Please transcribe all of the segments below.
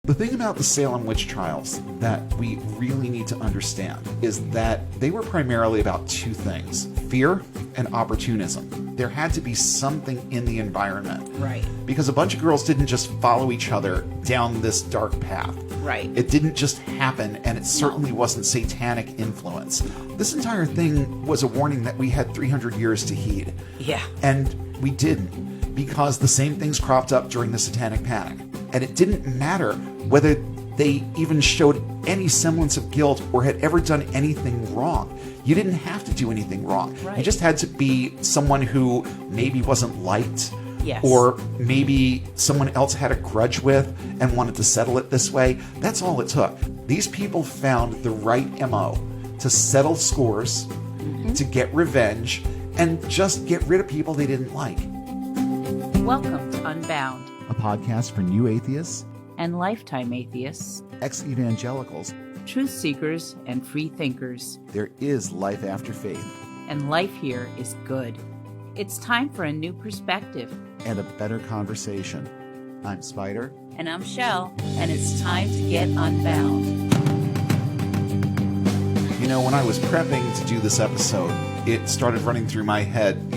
The thing about the Salem Witch Trials that we really need to understand is that they were primarily about two things: fear and opportunism. There had to be something in the environment. Right. Because a bunch of girls didn't just follow each other down this dark path. Right. It didn't just happen, and it certainly wasn't satanic influence. This entire thing was a warning that we had 300 years to heed. Yeah. And we didn't, because the same things cropped up during the Satanic Panic. And it didn't matter whether they even showed any semblance of guilt or had ever done anything wrong. You didn't have to do anything wrong. Right. You just had to be someone who maybe wasn't liked. Yes. Or maybe someone else had a grudge with and wanted to settle it this way. That's all it took. These people found the right MO to settle scores, to get revenge, and just get rid of people they didn't like. Welcome to Unbound A podcast for new atheists, and lifetime atheists, ex-evangelicals. truth seekers, and free thinkers. There is life after faith. And life here is good. It's time for a new perspective. And a better conversation. I'm Spider. And I'm Shelle, and it's time to get unbound. You know, when I was prepping to do this episode, it started running through my head,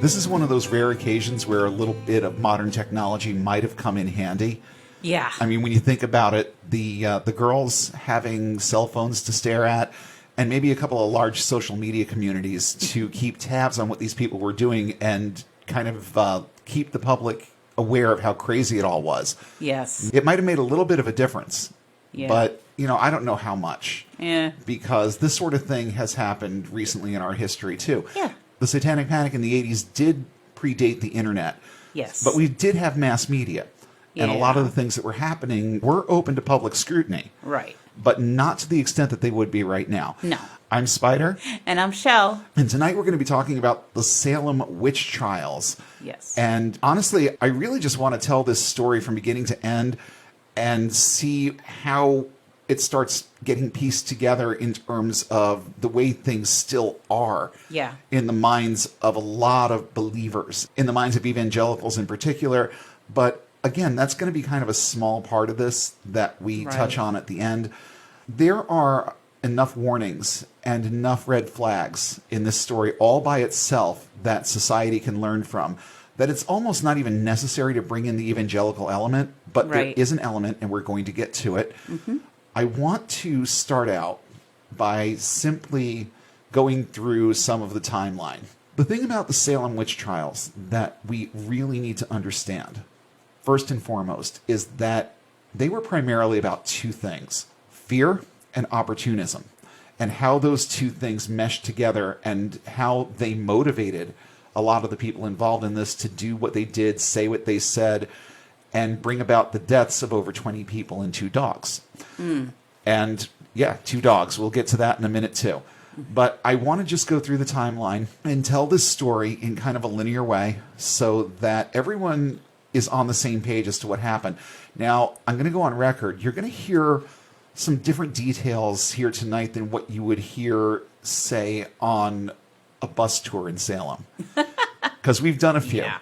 this is one of those rare occasions where a little bit of modern technology might have come in handy. Yeah. I mean, when you think about it, the girls having cell phones to stare at, and maybe a couple of large social media communities to keep tabs on what these people were doing and kind of keep the public aware of how crazy it all was. Yes. It might have made a little bit of a difference. Yeah. But, I don't know how much. Yeah. Because this sort of thing has happened recently in our history, too. Yeah. The Satanic Panic in the 80s did predate the internet. Yes. But we did have mass media. And a lot of the things that were happening were open to public scrutiny. Right. But not to the extent that they would be right now. No. I'm Spider. And I'm Shelle. And tonight we're going to be talking about the Salem Witch Trials. Yes. And honestly, I really just want to tell this story from beginning to end and see how it starts getting pieced together in terms of the way things still are. Yeah. In the minds of a lot of believers, in the minds of evangelicals in particular. But again, that's going to be kind of a small part of this that we touch on at the end. There are enough warnings and enough red flags in this story all by itself that society can learn from, that it's almost not even necessary to bring in the evangelical element, but there is an element, and we're going to get to it. Mm-hmm. I want to start out by simply going through some of the timeline. The thing about the Salem Witch Trials that we really need to understand, first and foremost, is that they were primarily about two things: fear and opportunism, and how those two things meshed together and how they motivated a lot of the people involved in this to do what they did, say what they said, and bring about the deaths of over 20 people and 2 dogs. And yeah, 2 dogs. We'll get to that in a minute too. But I want to just go through the timeline and tell this story in kind of a linear way so that everyone is on the same page as to what happened. Now, I'm going to go on record. You're going to hear some different details here tonight than what you would hear, say, on a bus tour in Salem. Because we've done a few. Yeah.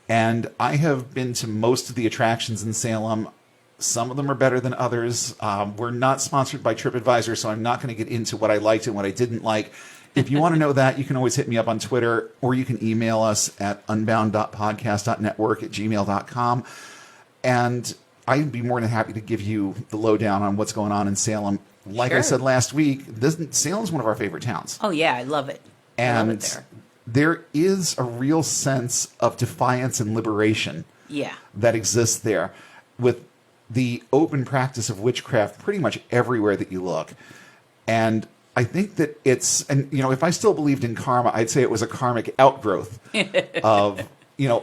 And I have been to most of the attractions in Salem. Some of them are better than others. We're not sponsored by TripAdvisor, so I'm not going to get into what I liked and what I didn't like. If you want to know that, you can always hit me up on Twitter, or you can email us at unbound.podcast.network@gmail.com. And I'd be more than happy to give you the lowdown on what's going on in Salem. Like I said last week, Salem's one of our favorite towns. Oh, yeah, I love it. And I love it there is a real sense of defiance and liberation that exists there, with the open practice of witchcraft pretty much everywhere that you look. And I think that if I still believed in karma, I'd say it was a karmic outgrowth of,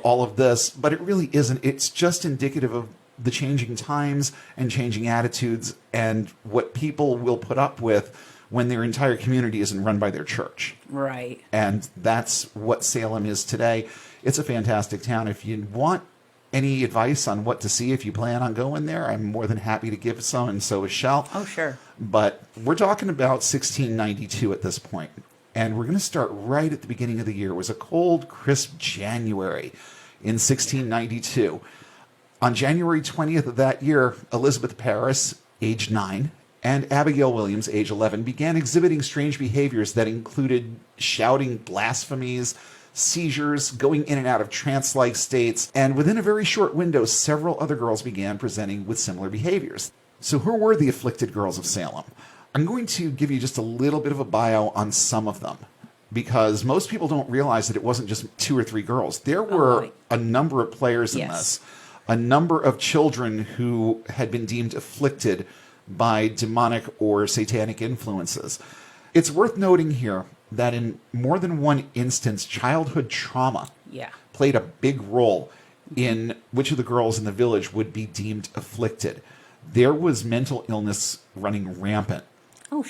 all of this. But it really isn't. It's just indicative of the changing times and changing attitudes and what people will put up with when their entire community isn't run by their church. Right. And that's what Salem is today. It's a fantastic town. If you want any advice on what to see if you plan on going there, I'm more than happy to give some, and so is Shelle. Oh, sure. But we're talking about 1692 at this point, and we're going to start right at the beginning of the year. It was a cold, crisp January in 1692. On January 20th of that year, Elizabeth Parris, age 9, and Abigail Williams, age 11, began exhibiting strange behaviors that included shouting blasphemies, seizures, going in and out of trance-like states, and within a very short window, several other girls began presenting with similar behaviors. So who were the afflicted girls of Salem? I'm going to give you just a little bit of a bio on some of them, because most people don't realize that it wasn't just 2 or 3 girls. There were a number of players in this, a number of children who had been deemed afflicted by demonic or satanic influences. It's worth noting here that in more than one instance, childhood trauma played a big role in which of the girls in the village would be deemed afflicted. There was mental illness running rampant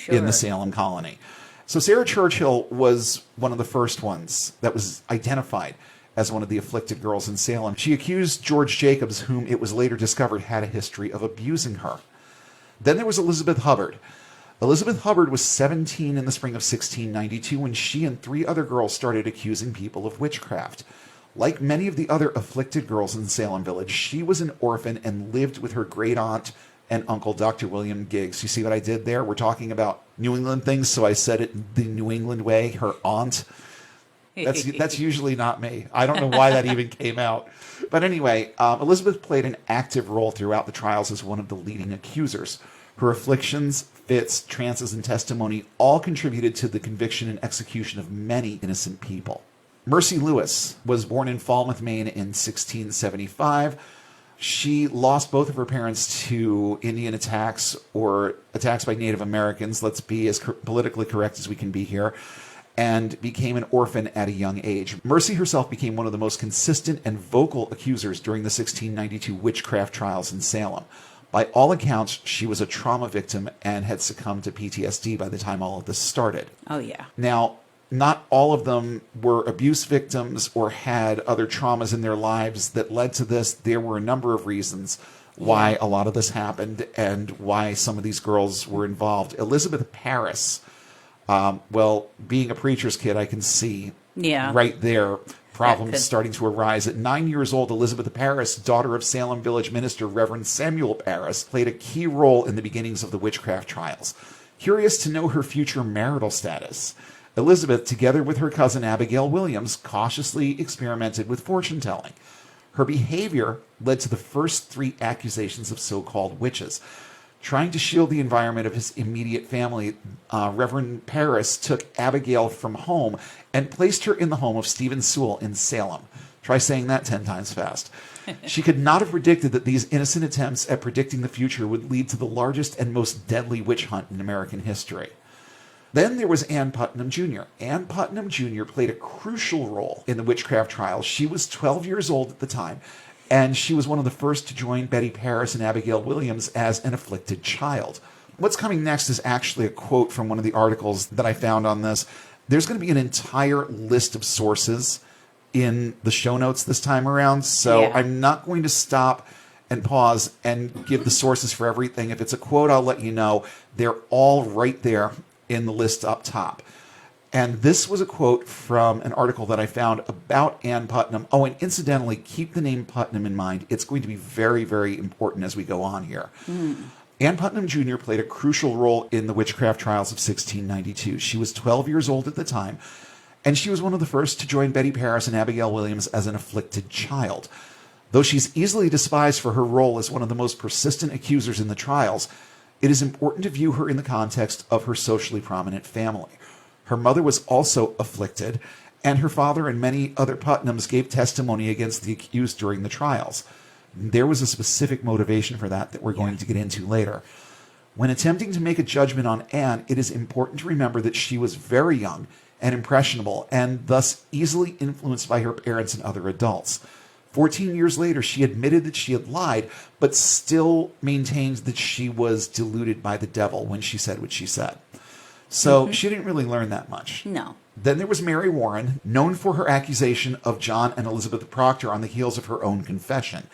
in the Salem colony. So Sarah Churchill was one of the first ones that was identified as one of the afflicted girls in Salem. She accused George Jacobs, whom it was later discovered had a history of abusing her. Then there was Elizabeth Hubbard. Elizabeth Hubbard was 17 in the spring of 1692 when she and 3 other girls started accusing people of witchcraft. Like many of the other afflicted girls in Salem Village, she was an orphan and lived with her great-aunt and uncle, Dr. William Giggs. You see what I did there? We're talking about New England things, so I said it the New England way, her aunt. That's usually not me. I don't know why that even came out. But anyway, Elizabeth played an active role throughout the trials as one of the leading accusers. Her afflictions, fits, trances, and testimony all contributed to the conviction and execution of many innocent people. Mercy Lewis was born in Falmouth, Maine in 1675. She lost both of her parents to Indian attacks or attacks by Native Americans. Let's be as politically correct as we can be here. And became an orphan at a young age. Mercy herself became one of the most consistent and vocal accusers during the 1692 witchcraft trials in Salem. By all accounts, she was a trauma victim and had succumbed to PTSD by the time all of this started. Oh, yeah. Now, not all of them were abuse victims or had other traumas in their lives that led to this. There were a number of reasons why a lot of this happened and why some of these girls were involved. Elizabeth Parris, being a preacher's kid, I can see right there problems starting to arise. At 9 years old, Elizabeth Parris, daughter of Salem Village minister Reverend Samuel Parris, played a key role in the beginnings of the witchcraft trials. Curious to know her future marital status, Elizabeth, together with her cousin Abigail Williams, cautiously experimented with fortune-telling. Her behavior led to the first 3 accusations of so-called witches. Trying to shield the environment of his immediate family, Reverend Parris took Abigail from home and placed her in the home of Stephen Sewell in Salem. Try saying that 10 times fast. She could not have predicted that these innocent attempts at predicting the future would lead to the largest and most deadly witch hunt in American history. Then there was Ann Putnam Jr. Ann Putnam Jr. played a crucial role in the witchcraft trials. She was 12 years old at the time, and she was one of the first to join Betty Parris and Abigail Williams as an afflicted child. What's coming next is actually a quote from one of the articles that I found on this. There's going to be an entire list of sources in the show notes this time around, so I'm not going to stop and pause and give the sources for everything. If it's a quote, I'll let you know. They're all right there in the list up top. And this was a quote from an article that I found about Ann Putnam. Oh, and incidentally, keep the name Putnam in mind. It's going to be very, very important as we go on here. Ann Putnam Jr. played a crucial role in the witchcraft trials of 1692. She was 12 years old at the time, and she was one of the first to join Betty Parris and Abigail Williams as an afflicted child. Though she's easily despised for her role as one of the most persistent accusers in the trials, it is important to view her in the context of her socially prominent family. Her mother was also afflicted, and her father and many other Putnams gave testimony against the accused during the trials. There was a specific motivation for that we're going to get into later. When attempting to make a judgment on Anne, it is important to remember that she was very young and impressionable, and thus easily influenced by her parents and other adults. 14 years later, she admitted that she had lied, but still maintained that she was deluded by the devil when she said what she said. So she didn't really learn that much. No. Then there was Mary Warren, known for her accusation of John and Elizabeth Proctor on the heels of her own confession.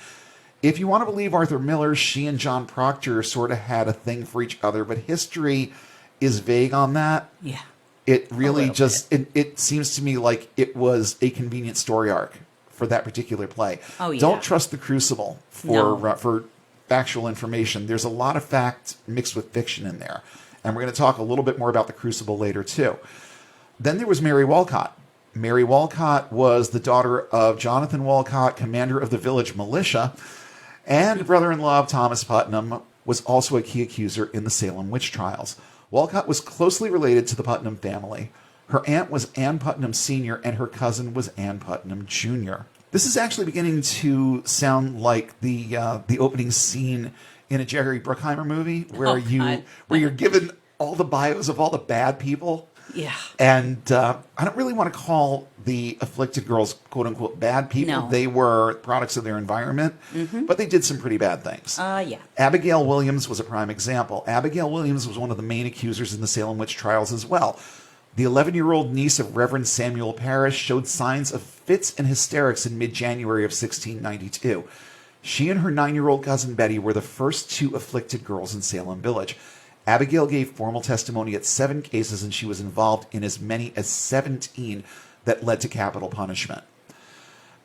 If you want to believe Arthur Miller, she and John Proctor sort of had a thing for each other, but history is vague on that. Yeah. It really just, it seems to me like it was a convenient story arc for that particular play. Oh, yeah. Don't trust the Crucible for factual information. There's a lot of fact mixed with fiction in there. And we're going to talk a little bit more about the Crucible later, too. Then there was Mary Walcott. Mary Walcott was the daughter of Jonathan Walcott, commander of the village militia, and brother-in-law of Thomas Putnam, was also a key accuser in the Salem Witch Trials. Walcott was closely related to the Putnam family. Her aunt was Ann Putnam Sr., and her cousin was Ann Putnam Jr. This is actually beginning to sound like the opening scene in a Jerry Bruckheimer movie where you're given all the bios of all the bad people. Yeah. And I don't really want to call the afflicted girls, quote unquote, bad people. No. They were products of their environment, but they did some pretty bad things. Yeah. Abigail Williams was a prime example. Abigail Williams was one of the main accusers in the Salem Witch Trials as well. The 11-year-old niece of Reverend Samuel Parrish showed signs of fits and hysterics in mid-January of 1692. She and her 9-year-old cousin Betty were the first 2 afflicted girls in Salem Village. Abigail gave formal testimony at 7 cases, and she was involved in as many as 17 that led to capital punishment.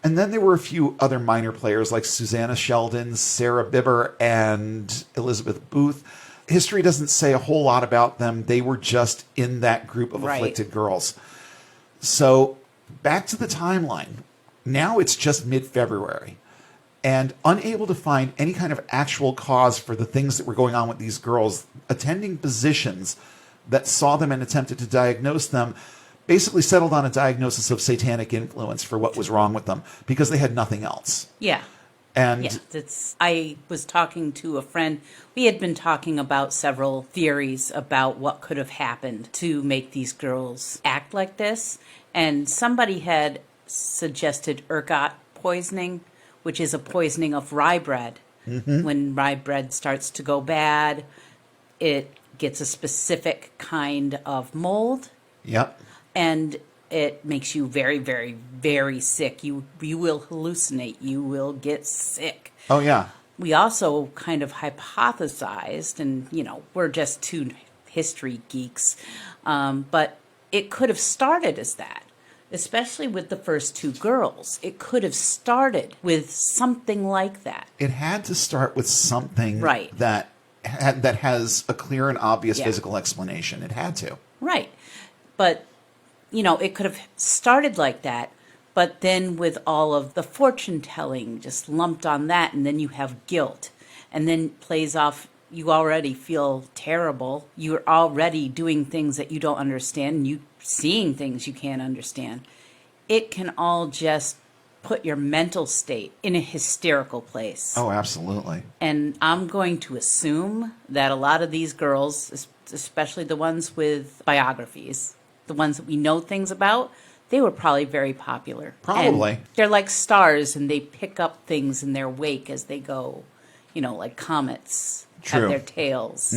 And then there were a few other minor players like Susanna Sheldon, Sarah Bibber, and Elizabeth Booth. History doesn't say a whole lot about them. They were just in that group of afflicted girls. So back to the timeline. Now it's just mid-February. And unable to find any kind of actual cause for the things that were going on with these girls, attending physicians that saw them and attempted to diagnose them basically settled on a diagnosis of satanic influence for what was wrong with them because they had nothing else. Yeah. And I was talking to a friend. We had been talking about several theories about what could have happened to make these girls act like this. And somebody had suggested ergot poisoning, which is a poisoning of rye bread. When rye bread starts to go bad, it gets a specific kind of mold. Yep. And it makes you very, very, very sick. You will hallucinate. You will get sick. Oh, yeah. We also kind of hypothesized, and, we're just 2 history geeks, but it could have started as that, especially with the first 2 girls. It could have started with something like that. It had to start with something Right. that has a clear and obvious physical explanation. It had to. Right. But it could have started like that, but then with all of the fortune telling just lumped on that, and then you have guilt, and then plays off, you already feel terrible. You're already doing things that you don't understand, and you seeing things you can't understand. It can all just put your mental state in a hysterical place. Oh, absolutely. And I'm going to assume that a lot of these girls, especially the ones with biographies, the ones that we know things about, they were probably very popular. Probably. And they're like stars, and they pick up things in their wake as they go, like comets True. have their tails.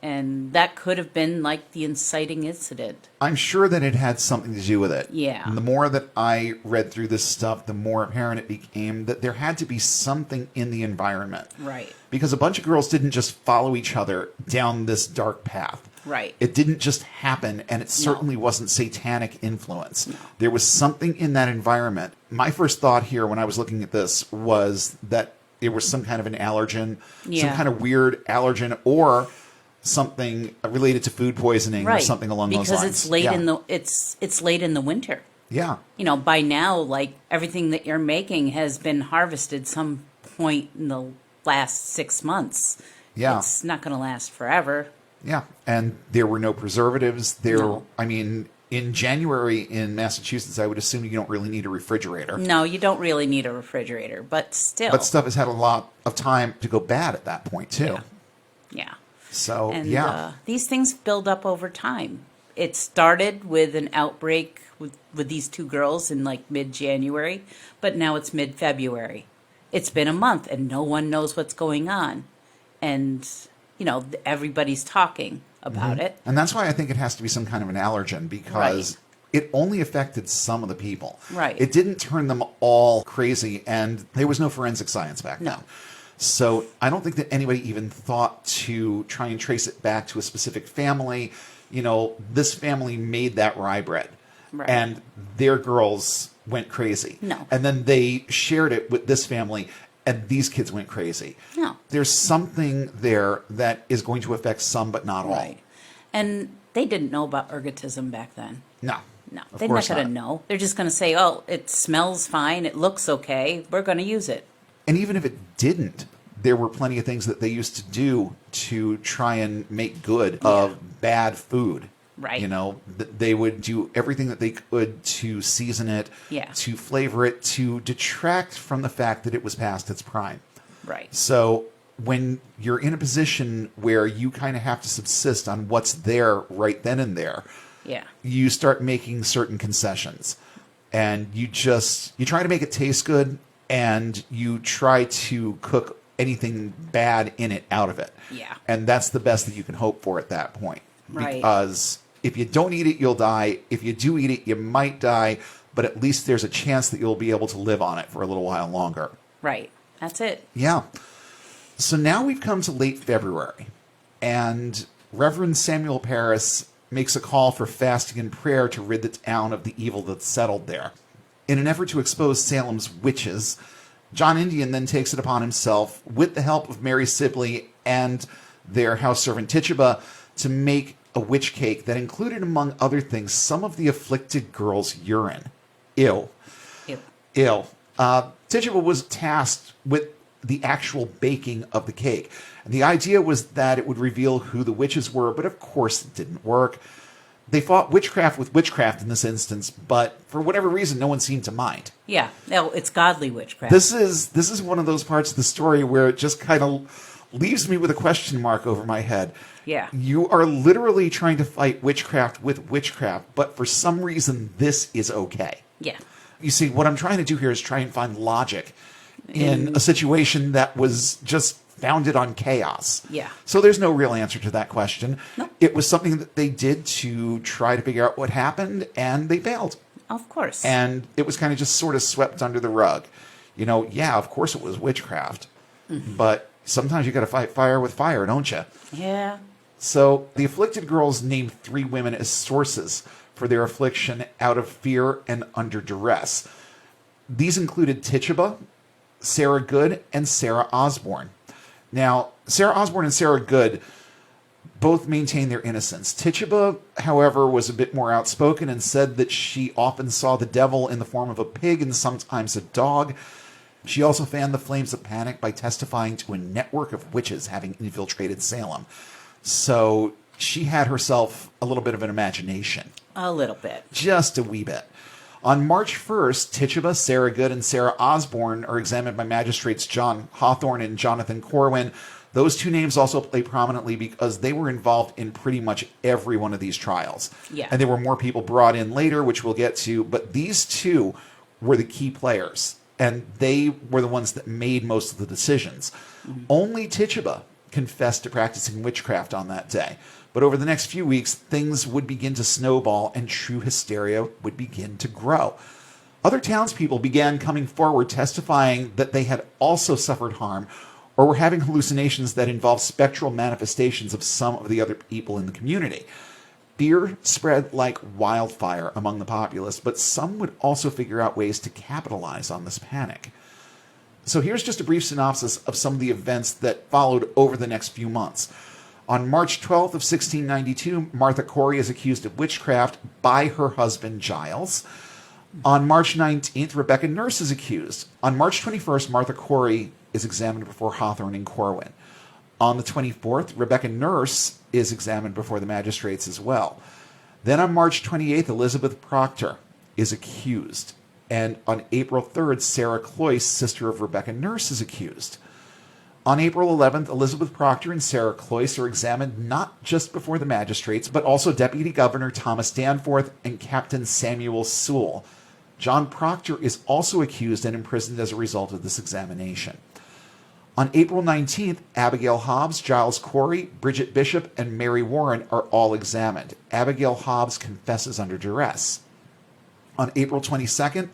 And that could have been like the inciting incident. I'm sure that it had something to do with it. Yeah. And the more that I read through this stuff, the more apparent it became that there had to be something in the environment. Right. Because a bunch of girls didn't just follow each other down this dark path. Right. It didn't just happen, and it certainly wasn't satanic influence. No. There was something in that environment. My first thought here when I was looking at this was that there was some kind of an allergen, some kind of weird allergen, or something related to food poisoning or something along those lines. Because it's late in the it's late in the winter. Yeah. By now, like everything that you're making has been harvested some point in the last 6 months. Yeah. It's not going to last forever. Yeah. And there were no preservatives. In January in Massachusetts, I would assume you don't really need a refrigerator. No, you don't really need a refrigerator, but still. But stuff has had a lot of time to go bad at that point, too. Yeah. So, and these things build up over time. It started with an outbreak with these 2 girls in like mid-January, but now it's mid-February. It's been a month and no one knows what's going on. And, everybody's talking about it. And that's why I think it has to be some kind of an allergen, because it only affected some of the people. Right. It didn't turn them all crazy, and there was no forensic science back then. So I don't think that anybody even thought to try and trace it back to a specific family. This family made that rye bread. Right. And their girls went crazy. No. And then they shared it with this family, and these kids went crazy. No. There's something there that is going to affect some, but not all. Right. And they didn't know about ergotism back then. No. No, Of they're not course going to know. They're just going to say, oh, it smells fine. It looks okay. We're going to use it. And even if it didn't, there were plenty of things that they used to do to try and make good of bad food. Right. You know, they would do everything that they could to season it, Yeah. to flavor it, to detract from the fact that it was past its prime. Right. So when you're in a position where you kind of have to subsist on what's there right then and there, Yeah. you start making certain concessions. And you try to make it taste good, and you try to cook anything bad in it out of it. Yeah. And that's the best that you can hope for at that point. Right. Because if you don't eat it, you'll die. If you do eat it, you might die, but at least there's a chance that you'll be able to live on it for a little while longer. Right. That's it. Yeah. So now we've come to late February, and Reverend Samuel Parris makes a call for fasting and prayer to rid the town of the evil that's settled there. In an effort to expose Salem's witches, John Indian then takes it upon himself, with the help of Mary Sibley and their house servant Tituba, to make a witch cake that included, among other things, some of the afflicted girl's urine. Ew. Ew. Ew. Tituba was tasked with the actual baking of the cake. And the idea was that it would reveal who the witches were, but of course it didn't work. They fought witchcraft with witchcraft in this instance, but for whatever reason, no one seemed to mind. Yeah. No, it's godly witchcraft. This is one of those parts of the story where it just kind of leaves me with a question mark over my head. Yeah. You are literally trying to fight witchcraft with witchcraft, but for some reason, this is okay. Yeah. You see, what I'm trying to do here is try and find logic in a situation that was just founded on chaos. Yeah. So there's no real answer to that question. Nope. It was something that they did to try to figure out what happened, and they failed. Of course. And it was kind of just sort of swept under the rug. You know, yeah, of course it was witchcraft, but sometimes you got to fight fire with fire, don't you? Yeah. So the afflicted girls named 3 women as sources for their affliction out of fear and under duress. These included Tituba, Sarah Good, and Sarah Osborne. Now, Sarah Osborne and Sarah Good both maintained their innocence. Tituba, however, was a bit more outspoken and said that she often saw the devil in the form of a pig and sometimes a dog. She also fanned the flames of panic by testifying to a network of witches having infiltrated Salem. So she had herself a little bit of an imagination. A little bit. Just a wee bit. On March 1st, Tituba, Sarah Good, and Sarah Osborne are examined by magistrates John Hawthorne and Jonathan Corwin. Those 2 names also play prominently because they were involved in pretty much every one of these trials. Yeah. And there were more people brought in later, which we'll get to, but these 2 were the key players, and they were the ones that made most of the decisions. Only Tituba confessed to practicing witchcraft on that day. But over the next few weeks, things would begin to snowball and true hysteria would begin to grow. Other townspeople began coming forward testifying that they had also suffered harm or were having hallucinations that involved spectral manifestations of some of the other people in the community. Fear spread like wildfire among the populace, but some would also figure out ways to capitalize on this panic. So here's just a brief synopsis of some of the events that followed over the next few months. On March 12th of 1692, Martha Corey is accused of witchcraft by her husband, Giles. On March 19th, Rebecca Nurse is accused. On March 21st, Martha Corey is examined before Hawthorne and Corwin. On the 24th, Rebecca Nurse is examined before the magistrates as well. Then on March 28th, Elizabeth Proctor is accused. And on April 3rd, Sarah Cloyce, sister of Rebecca Nurse, is accused. On April 11th, Elizabeth Proctor and Sarah Cloyce are examined not just before the magistrates, but also Deputy Governor Thomas Danforth and Captain Samuel Sewell. John Proctor is also accused and imprisoned as a result of this examination. On April 19th, Abigail Hobbs, Giles Corey, Bridget Bishop, and Mary Warren are all examined. Abigail Hobbs confesses under duress. On April 22nd,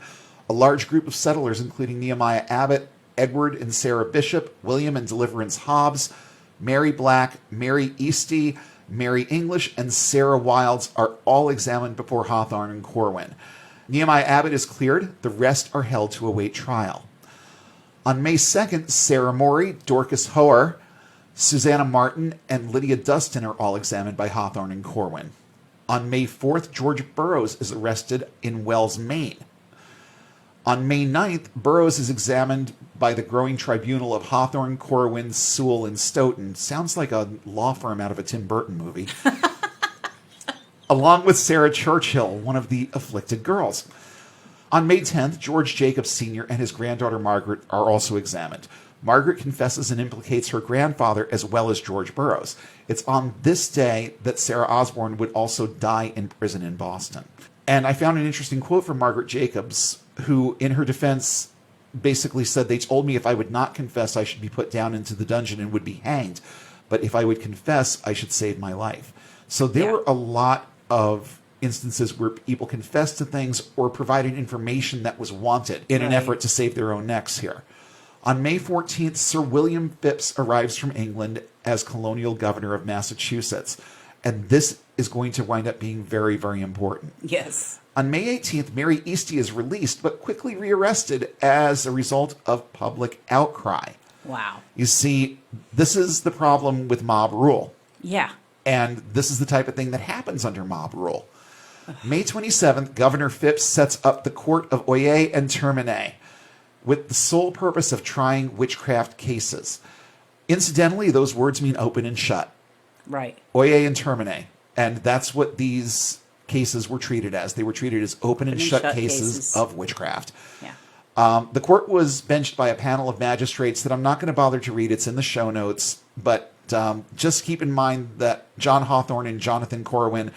a large group of settlers, including Nehemiah Abbott, Edward and Sarah Bishop, William and Deliverance Hobbs, Mary Black, Mary Easty, Mary English, and Sarah Wilds are all examined before Hawthorne and Corwin. Nehemiah Abbott is cleared. The rest are held to await trial. On May 2nd, Sarah Morey, Dorcas Hoare, Susanna Martin, and Lydia Dustin are all examined by Hawthorne and Corwin. On May 4th, George Burroughs is arrested in Wells, Maine. On May 9th, Burroughs is examined by the growing tribunal of Hawthorne, Corwin, Sewell, and Stoughton. Sounds like a law firm out of a Tim Burton movie. Along with Sarah Churchill, one of the afflicted girls. On May 10th, George Jacobs Sr. and his granddaughter Margaret are also examined. Margaret confesses and implicates her grandfather as well as George Burroughs. It's on this day that Sarah Osborne would also die in prison in Boston. And I found an interesting quote from Margaret Jacobs, who, in her defense, basically said, "They told me if I would not confess, I should be put down into the dungeon and would be hanged. But if I would confess, I should save my life." So there were a lot of instances where people confessed to things or provided information that was wanted in an effort to save their own necks here. On May 14th, Sir William Phipps arrives from England as colonial governor of Massachusetts. And this is going to wind up being very, very important. Yes. On May 18th, Mary Eastie is released, but quickly rearrested as a result of public outcry. Wow. You see, this is the problem with mob rule. Yeah. And this is the type of thing that happens under mob rule. May 27th, Governor Phipps sets up the Court of Oyez and Termine with the sole purpose of trying witchcraft cases. Incidentally, those words mean open and shut. Right. Oyez and Termine. And that's what these cases were treated as. They were treated as open and shut cases of witchcraft. Yeah. The court was benched by a panel of magistrates that I'm not going to bother to read. It's in the show notes. But just keep in mind that John Hawthorne and Jonathan Corwin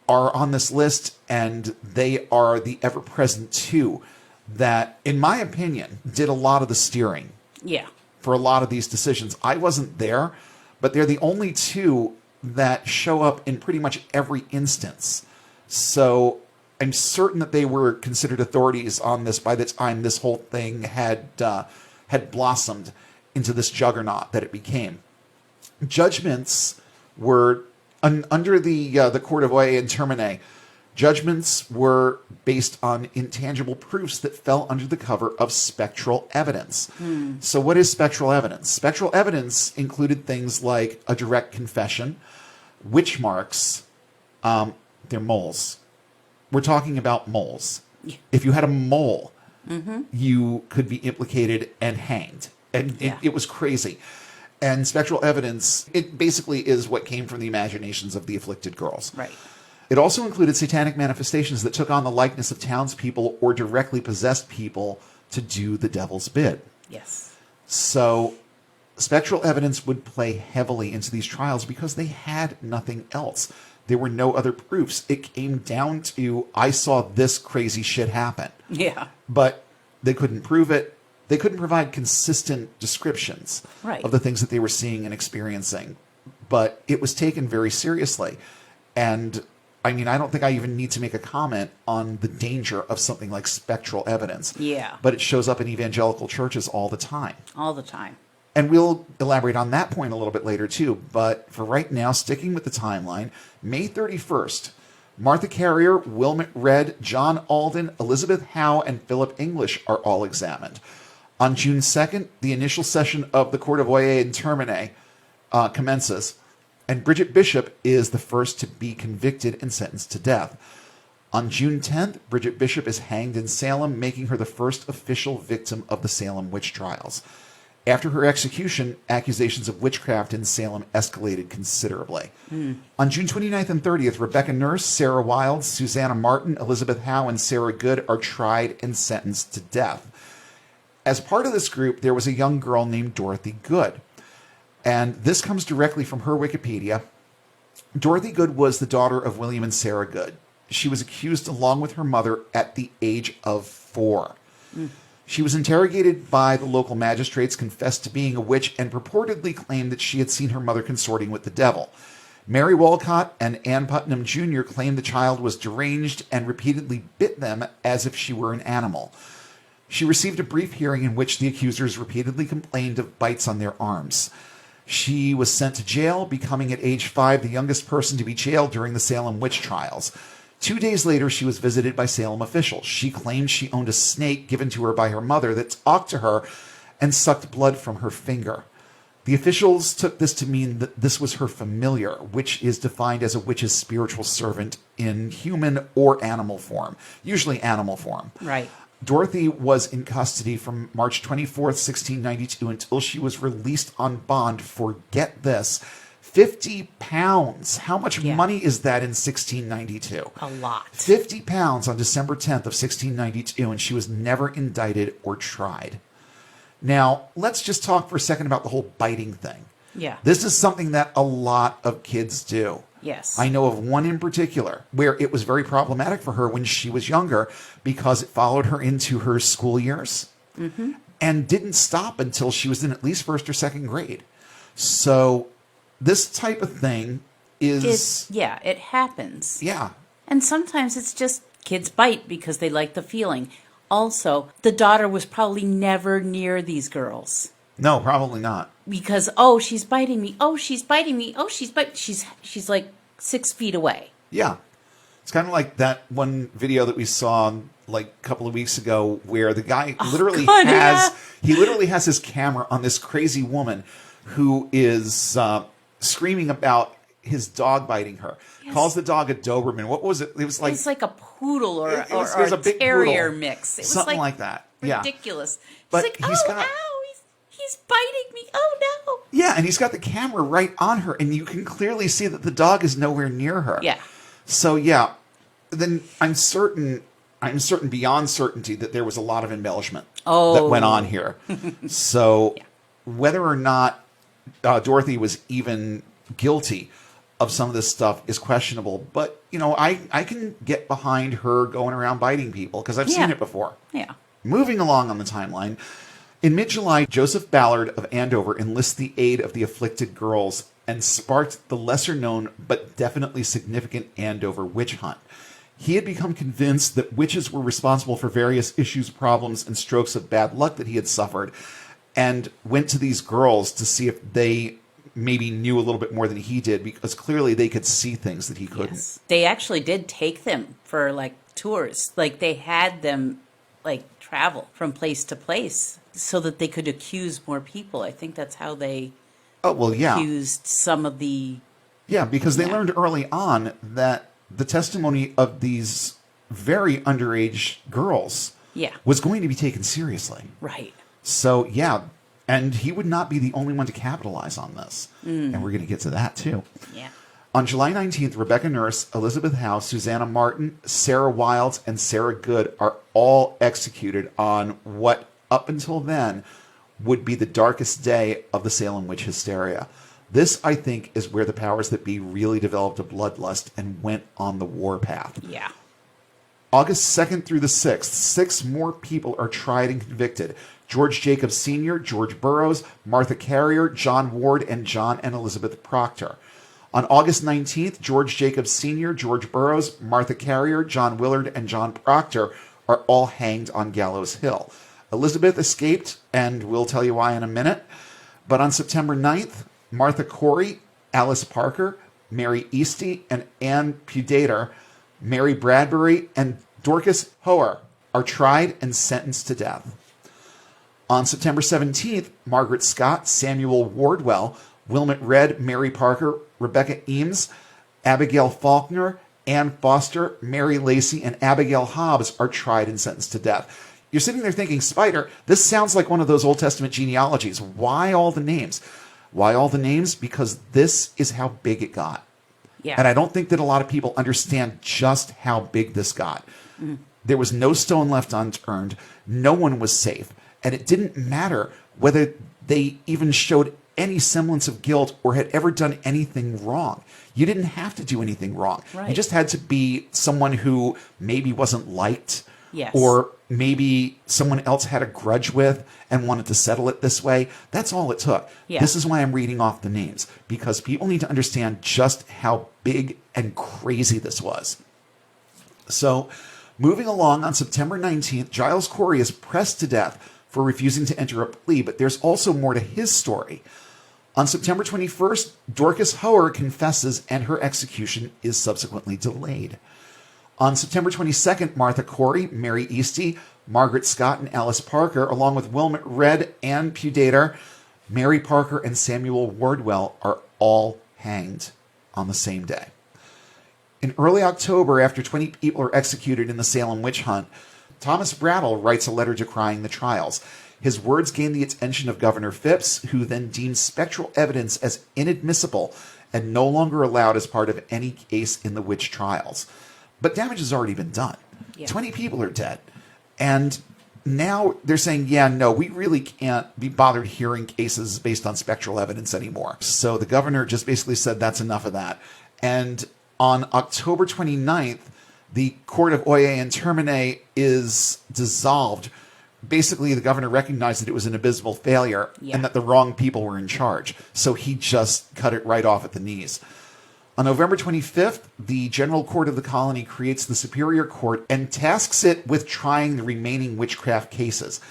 are on this list, and they are the ever-present two that, in my opinion, did a lot of the steering. Yeah. For a lot of these decisions. I wasn't there, but they're the only two that show up in pretty much every instance. So I'm certain that they were considered authorities on this by the time this whole thing had blossomed into this juggernaut that it became. Judgments were under the Court of Oyez and Termine. Judgments were based on intangible proofs that fell under the cover of spectral evidence. So what is spectral evidence? Spectral evidence included things like a direct confession, witch marks, they're moles. We're talking about moles. Yeah. If you had a mole, you could be implicated and hanged. And it was crazy. And spectral evidence, it basically is what came from the imaginations of the afflicted girls. Right. It also included satanic manifestations that took on the likeness of townspeople or directly possessed people to do the devil's bid. Yes. So spectral evidence would play heavily into these trials because they had nothing else. There were no other proofs. It came down to, I saw this crazy shit happen. Yeah. But they couldn't prove it. They couldn't provide consistent descriptions of the things that they were seeing and experiencing. But it was taken very seriously. And I mean, I don't think I even need to make a comment on the danger of something like spectral evidence. Yeah. But it shows up in evangelical churches all the time. All the time. And we'll elaborate on that point a little bit later, too. But for right now, sticking with the timeline, May 31st, Martha Carrier, Wilmot Redd, John Alden, Elizabeth Howe, and Philip English are all examined. On June 2nd, the initial session of the Court of Oyez and Termine commences, and Bridget Bishop is the first to be convicted and sentenced to death. On June 10th, Bridget Bishop is hanged in Salem, making her the first official victim of the Salem Witch Trials. After her execution, accusations of witchcraft in Salem escalated considerably. On June 29th and 30th, Rebecca Nurse, Sarah Wilds, Susanna Martin, Elizabeth Howe, and Sarah Good are tried and sentenced to death. As part of this group, there was a young girl named Dorothy Good. And this comes directly from her Wikipedia. Dorothy Good was the daughter of William and Sarah Good. She was accused along with her mother at the age of 4. She was interrogated by the local magistrates, confessed to being a witch, and purportedly claimed that she had seen her mother consorting with the devil. Mary Walcott and Ann Putnam Jr. claimed the child was deranged and repeatedly bit them as if she were an animal. She received a brief hearing in which the accusers repeatedly complained of bites on their arms. She was sent to jail, becoming at age 5 the youngest person to be jailed during the Salem Witch Trials. 2 days later, she was visited by Salem officials. She claimed she owned a snake given to her by her mother that talked to her and sucked blood from her finger. The officials took this to mean that this was her familiar, which is defined as a witch's spiritual servant in human or animal form, usually animal form. Right. Dorothy was in custody from March 24th, 1692 until she was released on bond for, get this, 50 pounds. How much money is that in 1692? A lot. 50 pounds on December 10th of 1692, and she was never indicted or tried. Now, let's just talk for a second about the whole biting thing. Yeah. This is something that a lot of kids do. Yes. I know of one in particular where it was very problematic for her when she was younger because it followed her into her school years and didn't stop until she was in at least first or second grade. So this type of thing is... it happens. Yeah. And sometimes it's just kids bite because they like the feeling. Also, the daughter was probably never near these girls. No, probably not. Because, she's biting me. Oh, she's biting me. Oh, she's biting. She's like 6 feet away. Yeah. It's kind of like that one video that we saw like a couple of weeks ago where the guy literally has his camera on this crazy woman who is screaming about his dog biting her. Yes. Calls the dog a Doberman. What was it? It was like a poodle or a a terrier poodle. Mix. It was something like that. Ridiculous. Yeah. But he's like, he's biting me. Oh no. Yeah, and he's got the camera right on her, and you can clearly see that the dog is nowhere near her. Yeah. So then I'm certain beyond certainty that there was a lot of embellishment that went on here. So whether or not Dorothy was even guilty of some of this stuff is questionable. But, I can get behind her going around biting people because I've seen it before. Yeah. Moving along on the timeline, in mid-July, Joseph Ballard of Andover enlists the aid of the afflicted girls and sparked the lesser-known but definitely significant Andover witch hunt. He had become convinced that witches were responsible for various issues, problems, and strokes of bad luck that he had suffered, and went to these girls to see if they maybe knew a little bit more than he did, because clearly they could see things that he couldn't. Yes. They actually did take them for tours. They had them travel from place to place so that they could accuse more people. I think that's how they accused some of the... Yeah, because they learned early on that the testimony of these very underage girls was going to be taken seriously. Right. So, and he would not be the only one to capitalize on this. And we're going to get to that, too. Yeah. On July 19th, Rebecca Nurse, Elizabeth Howe, Susanna Martin, Sarah Wilds, and Sarah Good are all executed on what, up until then, would be the darkest day of the Salem witch hysteria. This, I think, is where the powers that be really developed a bloodlust and went on the warpath. Yeah. August 2nd through the 6th, 6 more people are tried and convicted. George Jacobs Sr., George Burroughs, Martha Carrier, John Ward, and John and Elizabeth Proctor. On August 19th, George Jacobs Sr., George Burroughs, Martha Carrier, John Willard, and John Proctor are all hanged on Gallows Hill. Elizabeth escaped, and we'll tell you why in a minute. But on September 9th, Martha Corey, Alice Parker, Mary Easty, and Anne Pudator, Mary Bradbury, and Dorcas Hoare are tried and sentenced to death. On September 17th, Margaret Scott, Samuel Wardwell, Wilmot Redd, Mary Parker, Rebecca Eames, Abigail Faulkner, Anne Foster, Mary Lacey, and Abigail Hobbs are tried and sentenced to death. You're sitting there thinking, Spider, this sounds like one of those Old Testament genealogies. Why all the names? Why all the names? Because this is how big it got. Yeah. And I don't think that a lot of people understand just how big this got. There was no stone left unturned. No one was safe. And it didn't matter whether they even showed any semblance of guilt or had ever done anything wrong. You didn't have to do anything wrong. Right. You just had to be someone who maybe wasn't liked. Yes. Or maybe someone else had a grudge with and wanted to settle it this way. That's all it took. Yeah. This is why I'm reading off the names, because people need to understand just how big and crazy this was. So, moving along, on September 19th, Giles Corey is pressed to death for refusing to enter a plea, but there's also more to his story. On September 21st, Dorcas Hoer confesses and her execution is subsequently delayed. On September 22nd, Martha Corey, Mary Eastie, Margaret Scott, and Alice Parker, along with Wilmot Red, Ann Pudator, Mary Parker, and Samuel Wardwell, are all hanged on the same day. In early October, after 20 people are executed in the Salem witch hunt, Thomas Brattle writes a letter decrying the trials. His words gained the attention of Governor Phipps, who then deemed spectral evidence as inadmissible and no longer allowed as part of any case in the witch trials. But damage has already been done. Yeah. 20 people are dead. And now they're saying, yeah, no, we really can't be bothered hearing cases based on spectral evidence anymore. So the governor just basically said that's enough of that. And on October 29th, the Court of Oye and Termine is dissolved. Basically, the governor recognized that it was an abysmal failure and that the wrong people were in charge. So he just cut it right off at the knees. On November 25th, the General Court of the Colony creates the Superior Court and tasks it with trying the remaining witchcraft cases.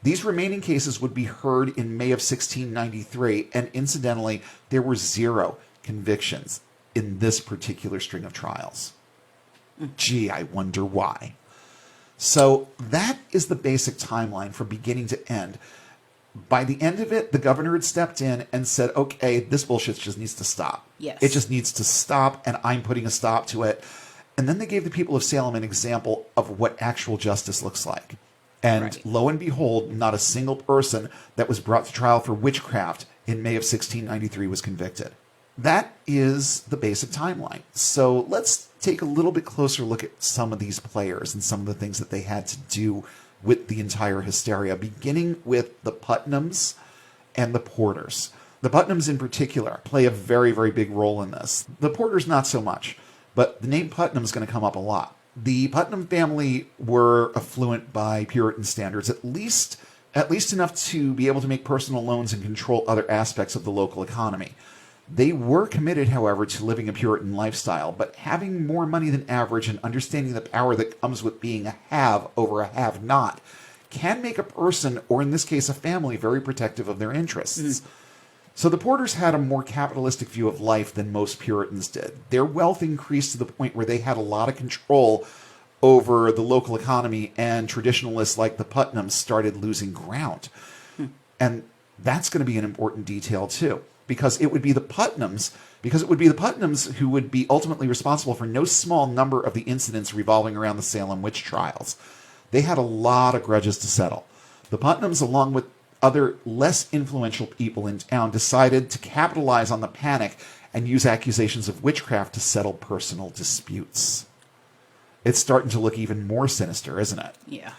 These remaining cases would be heard in May of 1693, and incidentally, there were 0 convictions in this particular string of trials. Gee, I wonder why. So that is the basic timeline from beginning to end. By the end of it, the governor had stepped in and said, okay, this bullshit just needs to stop. Yes. It just needs to stop, and I'm putting a stop to it. And then they gave the people of Salem an example of what actual justice looks like. And lo and behold, not a single person that was brought to trial for witchcraft in May of 1693 was convicted. That is the basic timeline. So let's take a little bit closer look at some of these players and some of the things that they had to do with the entire hysteria, beginning with the Putnams and the Porters. The Putnams in particular play a very, very big role in this. The Porters not so much, but the name Putnam is going to come up a lot. The Putnam family were affluent by Puritan standards, at least enough to be able to make personal loans and control other aspects of the local economy. They were committed, however, to living a Puritan lifestyle, but having more money than average and understanding the power that comes with being a have over a have-not can make a person, or in this case a family, very protective of their interests. So the Porters had a more capitalistic view of life than most Puritans did. Their wealth increased to the point where they had a lot of control over the local economy, and traditionalists like the Putnams started losing ground. And that's going to be an important detail too. Because it would be the Putnams who would be ultimately responsible for no small number of the incidents revolving around the Salem witch trials. They had a lot of grudges to settle. The Putnams, along with other less influential people in town, decided to capitalize on the panic and use accusations of witchcraft to settle personal disputes. It's starting to look even more sinister, isn't it? Yeah.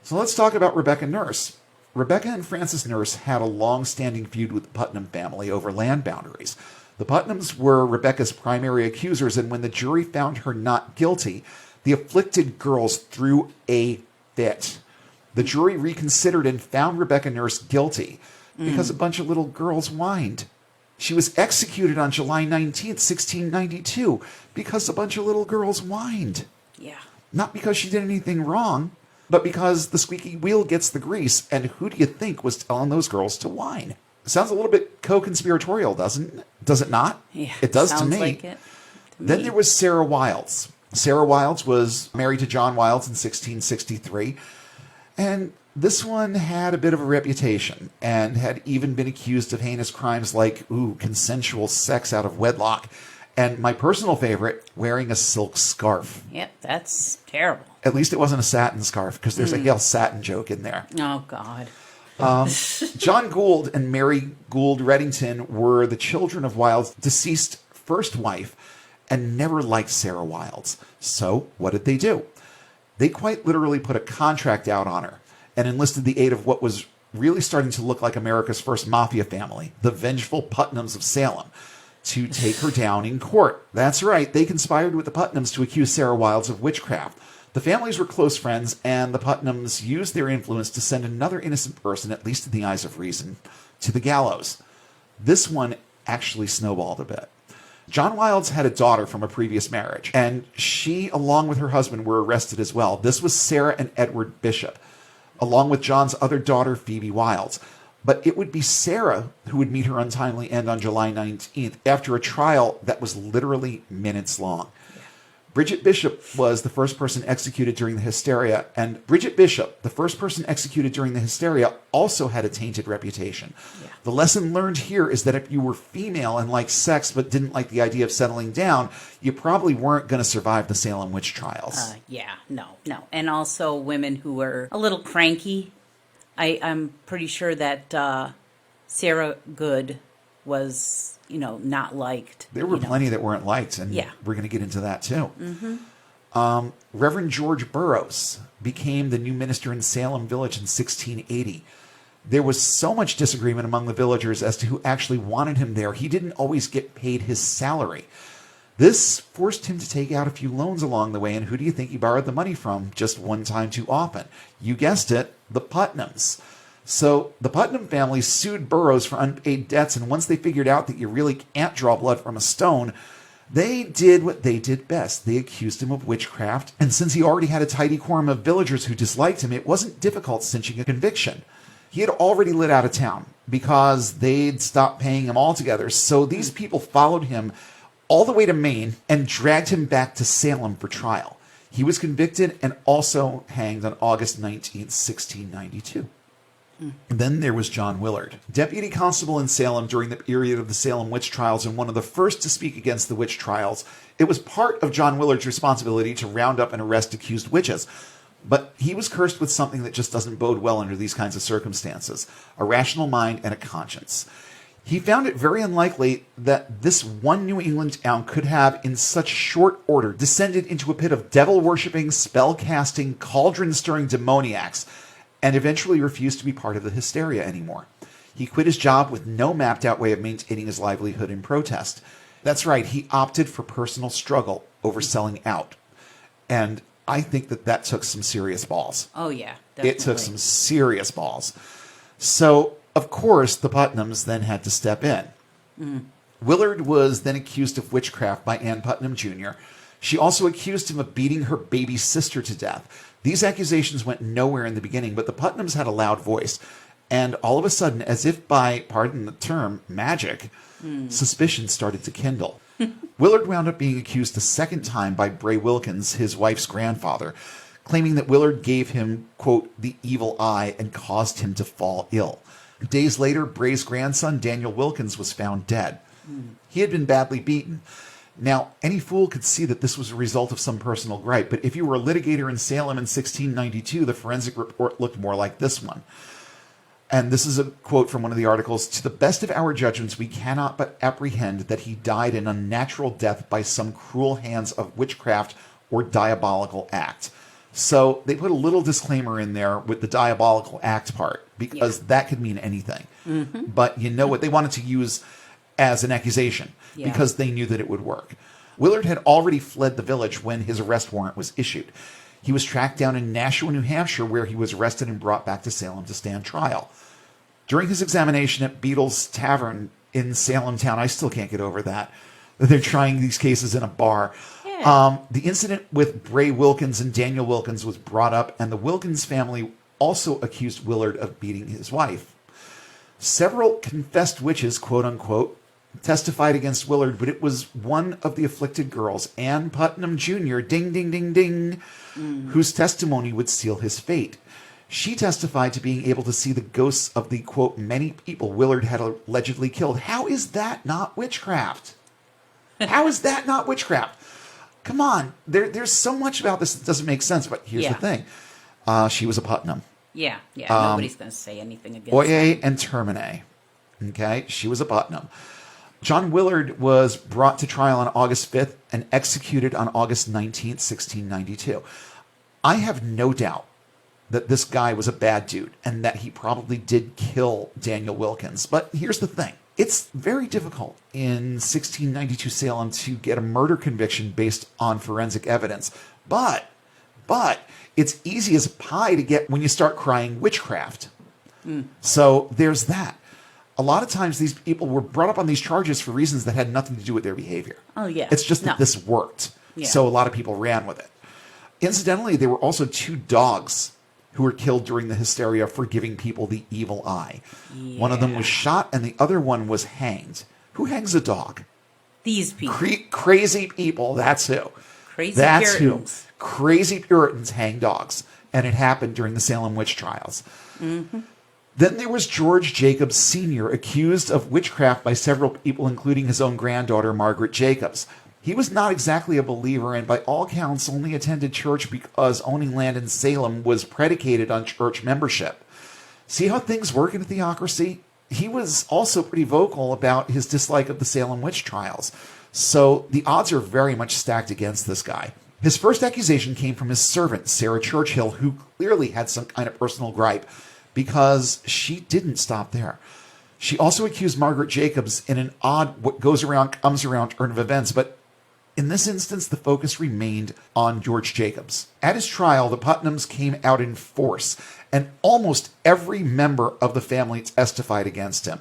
So let's talk about Rebecca Nurse. Rebecca and Francis Nurse had a long-standing feud with the Putnam family over land boundaries. The Putnams were Rebecca's primary accusers, and when the jury found her not guilty, the afflicted girls threw a fit. The jury reconsidered and found Rebecca Nurse guilty because a bunch of little girls whined. She was executed on July 19th, 1692, because a bunch of little girls whined. Yeah. Not because she did anything wrong, but because the squeaky wheel gets the grease, and who do you think was telling those girls to whine? Sounds a little bit co-conspiratorial, doesn't it? Does it not? Yeah, it does to me. Like it to Then me. there was Sarah Wilds. Sarah Wilds was married to John Wilds in 1663, and this one had a bit of a reputation and had even been accused of heinous crimes like consensual sex out of wedlock, and my personal favorite, wearing a silk scarf. Yep, that's terrible. At least it wasn't a satin scarf, because there's a Gail Satin joke in there. Oh, God. John Gould and Mary Gould Reddington were the children of Wilds' deceased first wife and never liked Sarah Wilds. So what did they do? They quite literally put a contract out on her and enlisted the aid of what was really starting to look like America's first mafia family, the vengeful Putnams of Salem, to take her down in court. That's right, they conspired with the Putnams to accuse Sarah Wilds of witchcraft. The families were close friends, and the Putnams used their influence to send another innocent person, at least in the eyes of reason, to the gallows. This one actually snowballed a bit. John Wilds had a daughter from a previous marriage, and she, along with her husband, were arrested as well. This was Sarah and Edward Bishop, along with John's other daughter, Phoebe Wilds. But it would be Sarah who would meet her untimely end on July 19th after a trial that was literally minutes long. Bridget Bishop was the first person executed during the hysteria, and Bridget Bishop, the first person executed during the hysteria, also had a tainted reputation. Yeah. The lesson learned here is that if you were female and liked sex but didn't like the idea of settling down, you probably weren't going to survive the Salem Witch Trials. No. And also women who were a little cranky. I'm pretty sure that Sarah Good was, not liked. There were plenty that weren't liked, and we're going to get into that too. Mm-hmm. Reverend George Burroughs became the new minister in Salem Village in 1680. There was so much disagreement among the villagers as to who actually wanted him there. He didn't always get paid his salary. This forced him to take out a few loans along the way, and who do you think he borrowed the money from just one time too often? You guessed it, the Putnams. So the Putnam family sued Burroughs for unpaid debts, and once they figured out that you really can't draw blood from a stone, they did what they did best. They accused him of witchcraft, and since he already had a tidy quorum of villagers who disliked him, it wasn't difficult cinching a conviction. He had already lit out of town because they'd stopped paying him altogether, so these people followed him all the way to Maine and dragged him back to Salem for trial. He was convicted and also hanged on August 19th, 1692. And then there was John Willard, deputy constable in Salem during the period of the Salem Witch Trials and one of the first to speak against the witch trials. It was part of John Willard's responsibility to round up and arrest accused witches. But he was cursed with something that just doesn't bode well under these kinds of circumstances: a rational mind and a conscience. He found it very unlikely that this one New England town could have, in such short order, descended into a pit of devil-worshipping, spell-casting, cauldron-stirring demoniacs, and eventually refused to be part of the hysteria anymore. He quit his job with no mapped-out way of maintaining his livelihood in protest. That's right, he opted for personal struggle over selling out. And I think that took some serious balls. Oh, yeah, definitely. It took some serious balls. So, of course, the Putnams then had to step in. Willard was then accused of witchcraft by Ann Putnam Jr. She also accused him of beating her baby sister to death. These accusations went nowhere in the beginning, but the Putnams had a loud voice. And all of a sudden, as if by, pardon the term, magic, suspicion started to kindle. Willard wound up being accused a second time by Bray Wilkins, his wife's grandfather, claiming that Willard gave him, quote, the evil eye and caused him to fall ill. Days later, Bray's grandson, Daniel Wilkins, was found dead. He had been badly beaten. Now, any fool could see that this was a result of some personal gripe, but if you were a litigator in Salem in 1692, the forensic report looked more like this one. And this is a quote from one of the articles: "To the best of our judgments, we cannot but apprehend that he died an unnatural death by some cruel hands of witchcraft or diabolical act." So they put a little disclaimer in there with the diabolical act part, because that could mean anything. But you know what? They wanted to use as an accusation because they knew that it would work. Willard had already fled the village when his arrest warrant was issued. He was tracked down in Nashua, New Hampshire, where he was arrested and brought back to Salem to stand trial. During his examination at Beadle's Tavern in Salem town, I still can't get over that. They're trying these cases in a bar. The incident with Bray Wilkins and Daniel Wilkins was brought up, and the Wilkins family also accused Willard of beating his wife. Several confessed witches, quote unquote, testified against Willard, but it was one of the afflicted girls, Ann Putnam Jr., ding, ding, ding, ding, whose testimony would seal his fate. She testified to being able to see the ghosts of the, quote, many people Willard had allegedly killed. How is that not witchcraft? How is that not witchcraft? Come on. There's so much about this that doesn't make sense, but here's the thing. She was a Putnam. Nobody's going to say anything against Oye that. and termine. Okay? She was a Putnam. John Willard was brought to trial on August 5th and executed on August 19th, 1692. I have no doubt that this guy was a bad dude and that he probably did kill Daniel Wilkins. But here's the thing. It's very difficult in 1692 Salem to get a murder conviction based on forensic evidence. But it's easy as pie to get when you start crying witchcraft. So there's that. A lot of times these people were brought up on these charges for reasons that had nothing to do with their behavior. It's just that this worked. So a lot of people ran with it. Incidentally, there were also two dogs who were killed during the hysteria for giving people the evil eye. One of them was shot, and the other one was hanged. Who hangs a dog? These people. Crazy people, that's who. That's Puritans. Who. Crazy Puritans hang dogs. And it happened during the Salem Witch Trials. Mm-hmm. Then there was George Jacobs Sr., accused of witchcraft by several people, including his own granddaughter, Margaret Jacobs. He was not exactly a believer, and by all accounts only attended church because owning land in Salem was predicated on church membership. See how things work in a theocracy? He was also pretty vocal about his dislike of the Salem Witch Trials. So the odds are very much stacked against this guy. His first accusation came from his servant, Sarah Churchill, who clearly had some kind of personal gripe, because she didn't stop there. She also accused Margaret Jacobs in an odd what goes around comes around turn of events, but in this instance, the focus remained on George Jacobs. At his trial, the Putnams came out in force, and almost every member of the family testified against him.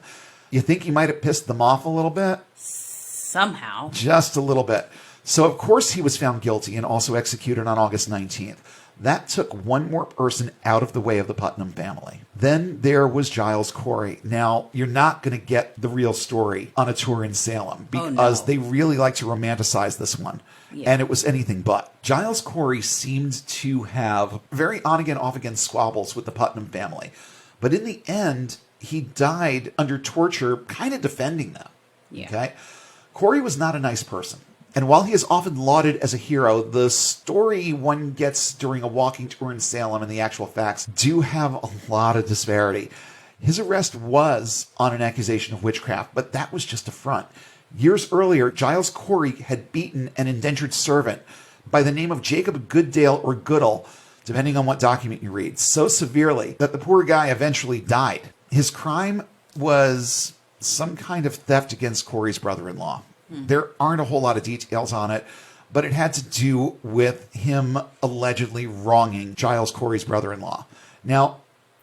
You think he might have pissed them off a little bit? Somehow. Just a little bit. So, of course, he was found guilty and also executed on August 19th. That took one more person out of the way of the Putnam family. Then there was Giles Corey. Now, you're not going to get the real story on a tour in Salem because they really like to romanticize this one. Yeah. And it was anything but. Giles Corey seemed to have very on-again, off-again squabbles with the Putnam family. But in the end, he died under torture, kind of defending them. Yeah. Okay? Corey was not a nice person. And while he is often lauded as a hero, the story one gets during a walking tour in Salem and the actual facts do have a lot of disparity. His arrest was on an accusation of witchcraft, but that was just a front. Years earlier, Giles Corey had beaten an indentured servant by the name of Jacob Gooddale or Goodall, depending on what document you read, so severely that the poor guy eventually died. His crime was some kind of theft against Corey's brother-in-law. There aren't a whole lot of details on it, but it had to do with him allegedly wronging Giles Corey's brother-in-law. Now,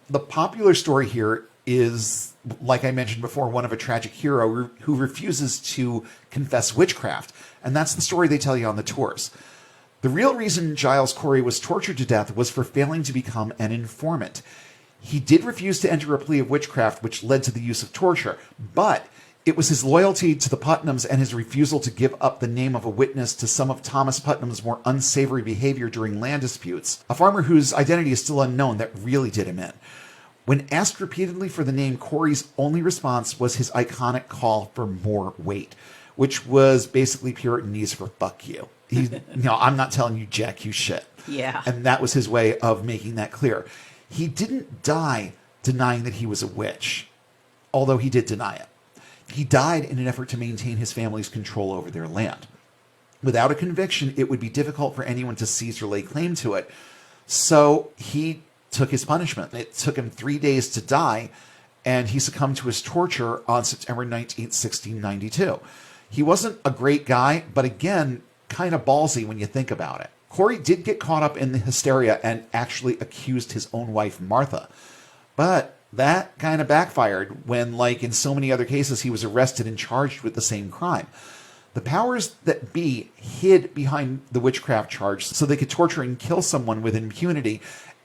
the popular story here is, like I mentioned before, one of a tragic hero who refuses to confess witchcraft, and that's the story they tell you on the tours. The real reason Giles Corey was tortured to death was for failing to become an informant. He did refuse to enter a plea of witchcraft, which led to the use of torture, but it was his loyalty to the Putnams and his refusal to give up the name of a witness to some of Thomas Putnam's more unsavory behavior during land disputes, a farmer whose identity is still unknown, that really did him in. When asked repeatedly for the name, Corey's only response was his iconic call for more weight, which was basically Puritanese for fuck you. I'm not telling you jack you shit. Yeah. And that was his way of making that clear. He didn't die denying that he was a witch, although he did deny it. He died in an effort to maintain his family's control over their land. Without a conviction, it would be difficult for anyone to seize or lay claim to it. So he took his punishment. It took him 3 days to die, and he succumbed to his torture on September 19th, 1692. He wasn't a great guy, but again, kind of ballsy when you think about it. Corey did get caught up in the hysteria and actually accused his own wife, Martha. But that kind of backfired when, like in so many other cases, he was arrested and charged with the same crime. The powers that be hid behind the witchcraft charge so they could torture and kill someone with impunity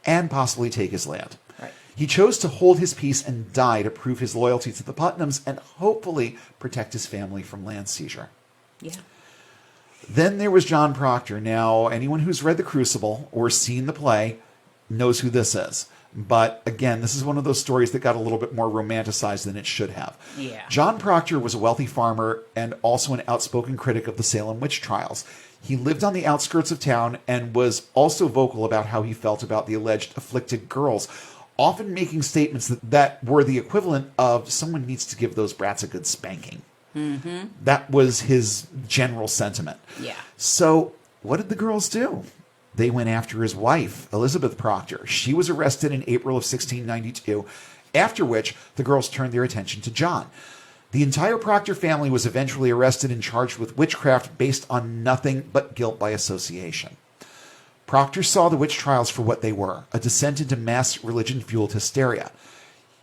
and possibly take his land. Right. He chose to hold his peace and die to prove his loyalty to the Putnams and hopefully protect his family from land seizure. Yeah. Then there was John Proctor. Now, anyone who's read The Crucible or seen the play knows who this is. But again, this is one of those stories that got a little bit more romanticized than it should have. Yeah. John Proctor was a wealthy farmer and also an outspoken critic of the Salem Witch Trials. He lived on the outskirts of town and was also vocal about how he felt about the alleged afflicted girls, often making statements that were the equivalent of someone needs to give those brats a good spanking. Mm-hmm. That was his general sentiment. Yeah. So what did the girls do? They went after his wife, Elizabeth Proctor. She was arrested in April of 1692, after which the girls turned their attention to John. The entire Proctor family was eventually arrested and charged with witchcraft based on nothing but guilt by association. Proctor saw the witch trials for what they were, a descent into mass religion-fueled hysteria.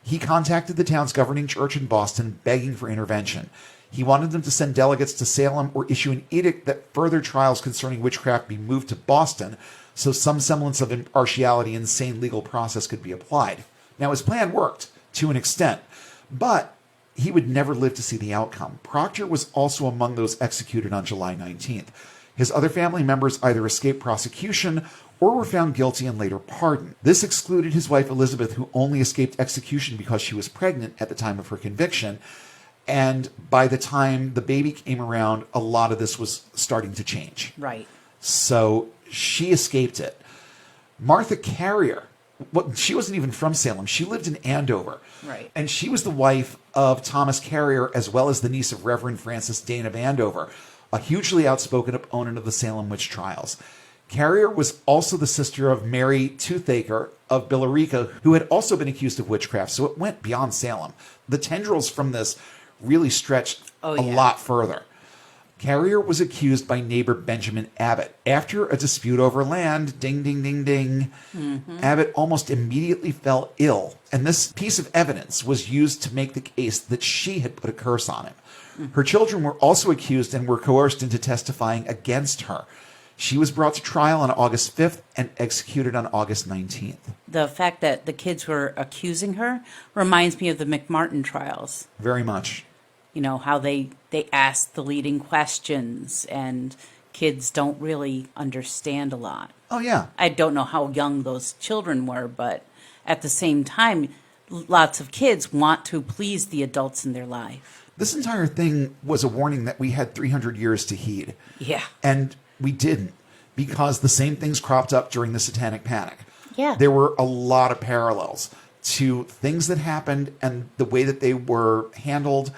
He contacted the town's governing church in Boston begging for intervention. He wanted them to send delegates to Salem or issue an edict that further trials concerning witchcraft be moved to Boston so some semblance of impartiality and sane legal process could be applied. Now, his plan worked to an extent, but he would never live to see the outcome. Proctor was also among those executed on July 19th. His other family members either escaped prosecution or were found guilty and later pardoned. This excluded his wife Elizabeth, who only escaped execution because she was pregnant at the time of her conviction. And by the time the baby came around, a lot of this was starting to change. Right. So she escaped it. Martha Carrier, she wasn't even from Salem. She lived in Andover. Right. And she was the wife of Thomas Carrier, as well as the niece of Reverend Francis Dane of Andover, a hugely outspoken opponent of the Salem Witch Trials. Carrier was also the sister of Mary Toothaker of Billerica, who had also been accused of witchcraft, so it went beyond Salem. The tendrils from this really stretched a lot further. Carrier was accused by neighbor Benjamin Abbott. After a dispute over land, ding, ding, ding, ding, Abbott almost immediately fell ill, and this piece of evidence was used to make the case that she had put a curse on him. Her children were also accused and were coerced into testifying against her. She was brought to trial on August 5th and executed on August 19th. The fact that the kids were accusing her reminds me of the McMartin trials. Very much. You know, how they ask the leading questions and kids don't really understand a lot. Oh, yeah. I don't know how young those children were, but at the same time, lots of kids want to please the adults in their life. This entire thing was a warning that we had 300 years to heed. Yeah. And we didn't, because the same things cropped up during the Satanic Panic. Yeah. There were a lot of parallels to things that happened and the way that they were handled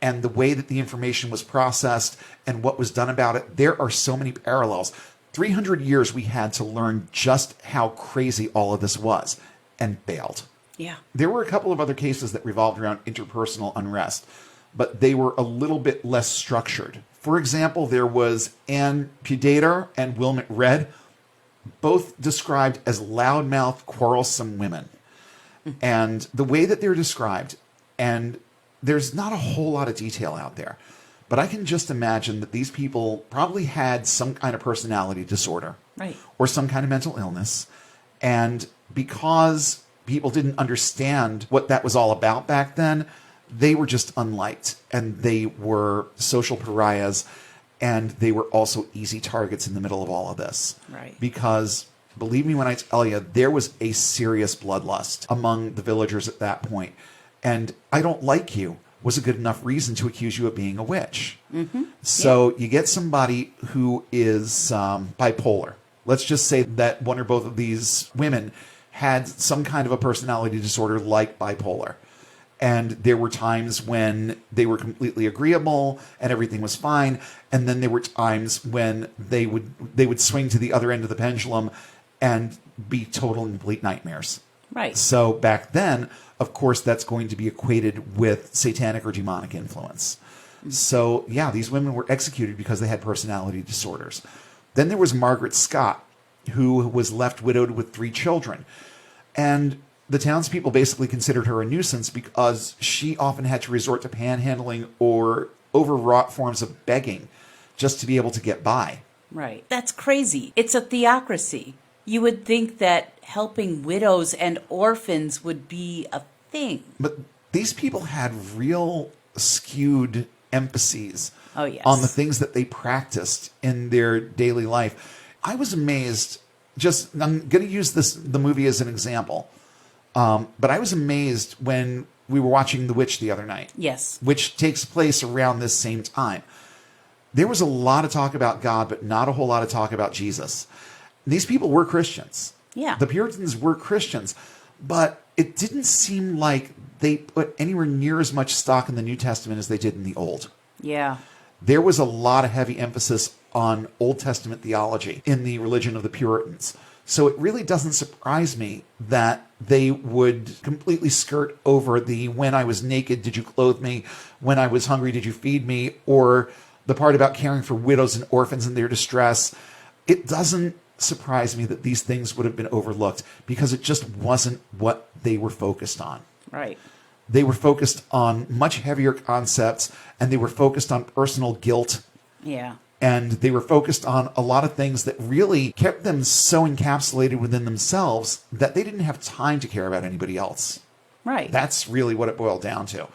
and the way that the information was processed and what was done about it. There are so many parallels. 300 years we had to learn just how crazy all of this was, and failed. Yeah. There were a couple of other cases that revolved around interpersonal unrest, but they were a little bit less structured. For example, there was Ann Pudator and Wilmot Red, both described as loudmouth, quarrelsome women. And the way that they're described, and there's not a whole lot of detail out there, but I can just imagine that these people probably had some kind of personality disorder. Right. Or some kind of mental illness. And because people didn't understand what that was all about back then, they were just unliked, and they were social pariahs, and they were also easy targets in the middle of all of this. Right. Because, believe me when I tell you, there was a serious bloodlust among the villagers at that point. And I don't like you was a good enough reason to accuse you of being a witch. So you get somebody who is bipolar. Let's just say that one or both of these women had some kind of a personality disorder like bipolar. And there were times when they were completely agreeable and everything was fine. And then there were times when they would swing to the other end of the pendulum and be total and complete nightmares. Right. So back then, of course, that's going to be equated with satanic or demonic influence. So yeah, these women were executed because they had personality disorders. Then there was Margaret Scott, who was left widowed with 3 children. And the townspeople basically considered her a nuisance because she often had to resort to panhandling or overwrought forms of begging just to be able to get by. Right. That's crazy. It's a theocracy. You would think that helping widows and orphans would be a thing. But these people had real skewed emphases on the things that they practiced in their daily life. I was amazed. I'm going to use the movie as an example. But I was amazed when we were watching The Witch the other night. Yes. Which takes place around this same time. There was a lot of talk about God, but not a whole lot of talk about Jesus. These people were Christians. Yeah. The Puritans were Christians, but it didn't seem like they put anywhere near as much stock in the New Testament as they did in the Old. Yeah. There was a lot of heavy emphasis on Old Testament theology in the religion of the Puritans. So it really doesn't surprise me that they would completely skirt over the "when I was naked, did you clothe me? When I was hungry, did you feed me?" or the part about caring for widows and orphans in their distress. It doesn't surprise me that these things would have been overlooked because it just wasn't what they were focused on. Right. They were focused on much heavier concepts, and they were focused on personal guilt. Yeah. And they were focused on a lot of things that really kept them so encapsulated within themselves that they didn't have time to care about anybody else. Right. That's really what it boiled down to.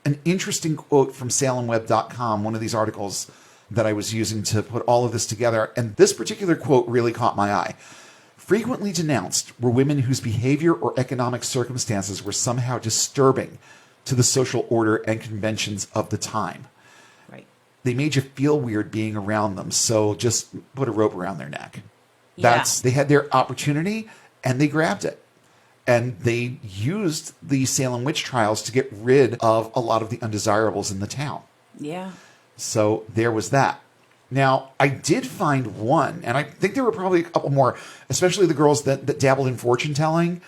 An interesting quote from SalemWeb.com, one of these articles that I was using to put all of this together, and this particular quote really caught my eye. Frequently denounced were women whose behavior or economic circumstances were somehow disturbing to the social order and conventions of the time. Right. They made you feel weird being around them, so just put a rope around their neck. Yeah. They had their opportunity, and they grabbed it. And they used the Salem Witch Trials to get rid of a lot of the undesirables in the town. Yeah. So there was that. Now, I did find one, and I think there were probably a couple more, especially the girls that dabbled in fortune telling,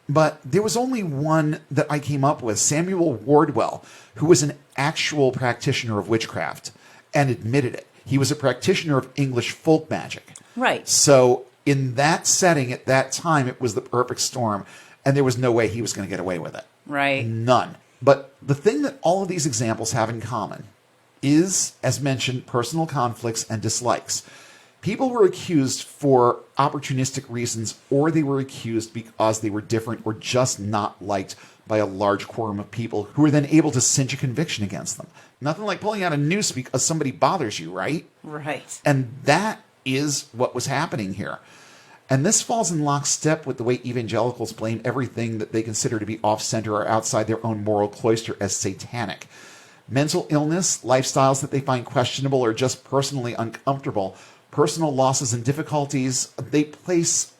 but there was only one that I came up with, Samuel Wardwell, who was an actual practitioner of witchcraft and admitted it. He was a practitioner of English folk magic. Right. So in that setting at that time, it was the perfect storm, and there was no way he was going to get away with it. Right. None. But the thing that all of these examples have in common is, as mentioned, personal conflicts and dislikes. People were accused for opportunistic reasons, or they were accused because they were different or just not liked by a large quorum of people who were then able to cinch a conviction against them. Nothing like pulling out a noose because somebody bothers you, right? Right. And that is what was happening here. And this falls in lockstep with the way evangelicals blame everything that they consider to be off-center or outside their own moral cloister as satanic. Mental illness, lifestyles that they find questionable or just personally uncomfortable, personal losses and difficulties, they place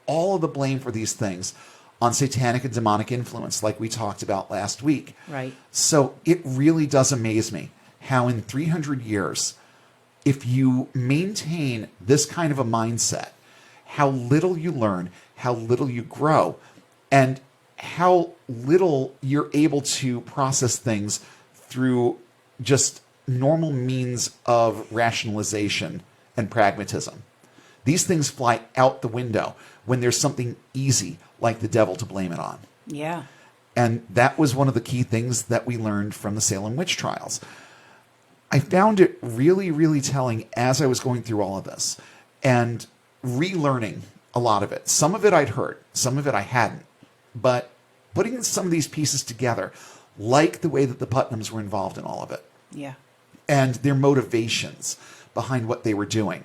all of the blame for these things on satanic and demonic influence, like we talked about last week. Right. So it really does amaze me how in 300 years, if you maintain this kind of a mindset, how little you learn, how little you grow, and how little you're able to process things through just normal means of rationalization and pragmatism. These things fly out the window when there's something easy like the devil to blame it on. Yeah. And that was one of the key things that we learned from the Salem Witch Trials. I found it really, really telling as I was going through all of this and relearning a lot of it. Some of it I'd heard, some of it I hadn't. But putting some of these pieces together, like the way that the Putnams were involved in all of it, Yeah. and their motivations behind what they were doing,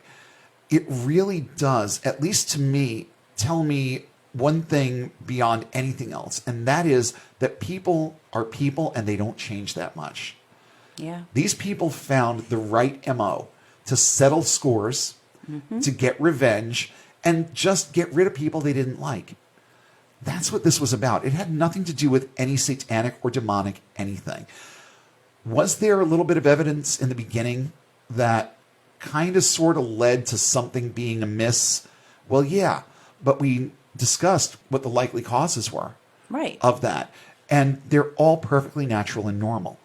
it really does, at least to me, tell me one thing beyond anything else, and that is that people are people and they don't change that much. Yeah. These people found the right MO to settle scores, to get revenge, and just get rid of people they didn't like. That's what this was about. It had nothing to do with any satanic or demonic anything. Was there a little bit of evidence in the beginning that kind of sort of led to something being amiss? Well, yeah, but we discussed what the likely causes were Right. of that. And they're all perfectly natural and normal.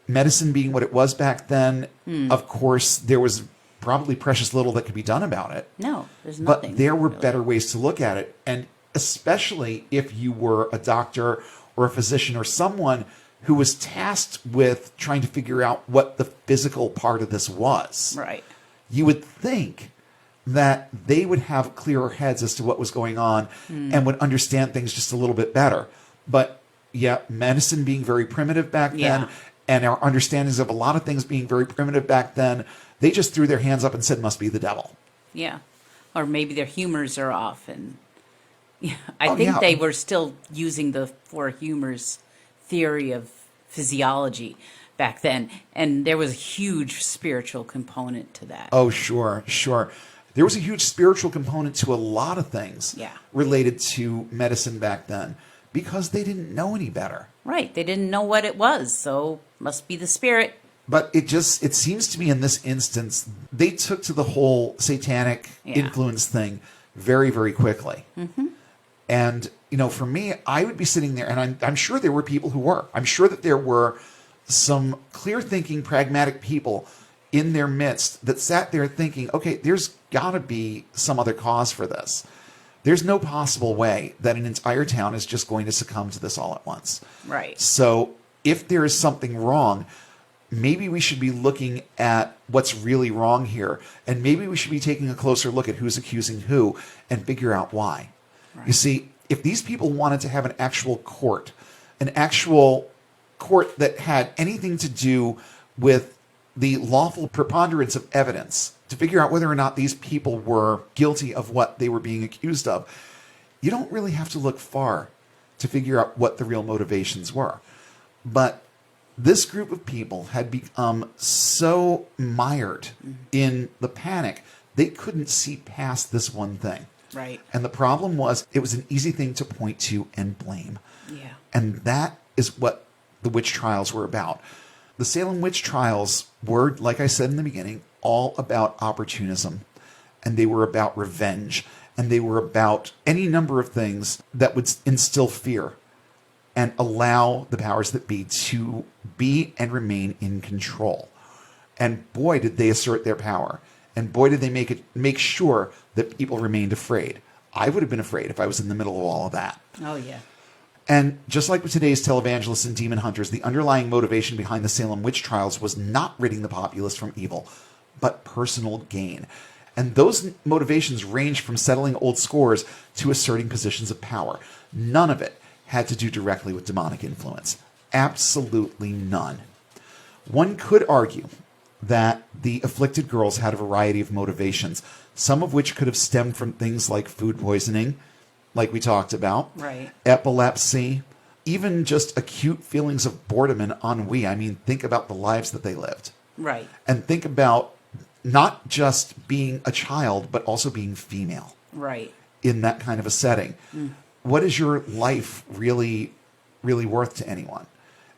Medicine being what it was back then, of course, there was probably precious little that could be done about it. No, there's nothing. But there were really. better ways to look at it. And especially if you were a doctor or a physician or someone who was tasked with trying to figure out what the physical part of this was. Right. You would think that they would have clearer heads as to what was going on and would understand things just a little bit better. But yeah, medicine being very primitive back then, Yeah. and our understandings of a lot of things being very primitive back then, they just threw their hands up and said, must be the devil. Yeah. Or maybe their humors are off, and yeah, I think yeah. they were still using the four humors theory of physiology back then, and there was a huge spiritual component to that. Oh, sure, sure. There was a huge spiritual component to a lot of things Yeah. related to medicine back then because they didn't know any better. Right. They didn't know what it was, so must be the spirit. But it seems to me in this instance, they took to the whole satanic Yeah. influence thing very, very quickly. And, for me, I would be sitting there, and I'm sure there were people who were. I'm sure that there were some clear-thinking, pragmatic people in their midst that sat there thinking, okay, there's got to be some other cause for this. There's no possible way that an entire town is just going to succumb to this all at once. Right. So if there is something wrong, maybe we should be looking at what's really wrong here. And maybe we should be taking a closer look at who's accusing who and figure out why. Right. You see, if these people wanted to have an actual court that had anything to do with the lawful preponderance of evidence to figure out whether or not these people were guilty of what they were being accused of, you don't really have to look far to figure out what the real motivations were. But this group of people had become so mired in the panic, they couldn't see past this one thing. Right. And the problem was, it was an easy thing to point to and blame. Yeah. And that is what the witch trials were about. The Salem Witch Trials were, like I said in the beginning, all about opportunism. And they were about revenge. And they were about any number of things that would instill fear and allow the powers that be to be and remain in control. And boy, did they assert their power. And boy, did they make sure that people remained afraid. I would have been afraid if I was in the middle of all of that. Oh, yeah. And just like with today's televangelists and demon hunters, the underlying motivation behind the Salem Witch Trials was not ridding the populace from evil, but personal gain. And those motivations range from settling old scores to asserting positions of power. None of it had to do directly with demonic influence. Absolutely none. One could argue that the afflicted girls had a variety of motivations, some of which could have stemmed from things like food poisoning, like we talked about, right, epilepsy, even just acute feelings of boredom and ennui. I mean, think about the lives that they lived. Right. And think about not just being a child, but also being female. Right. In that kind of a setting. What is your life really worth to anyone?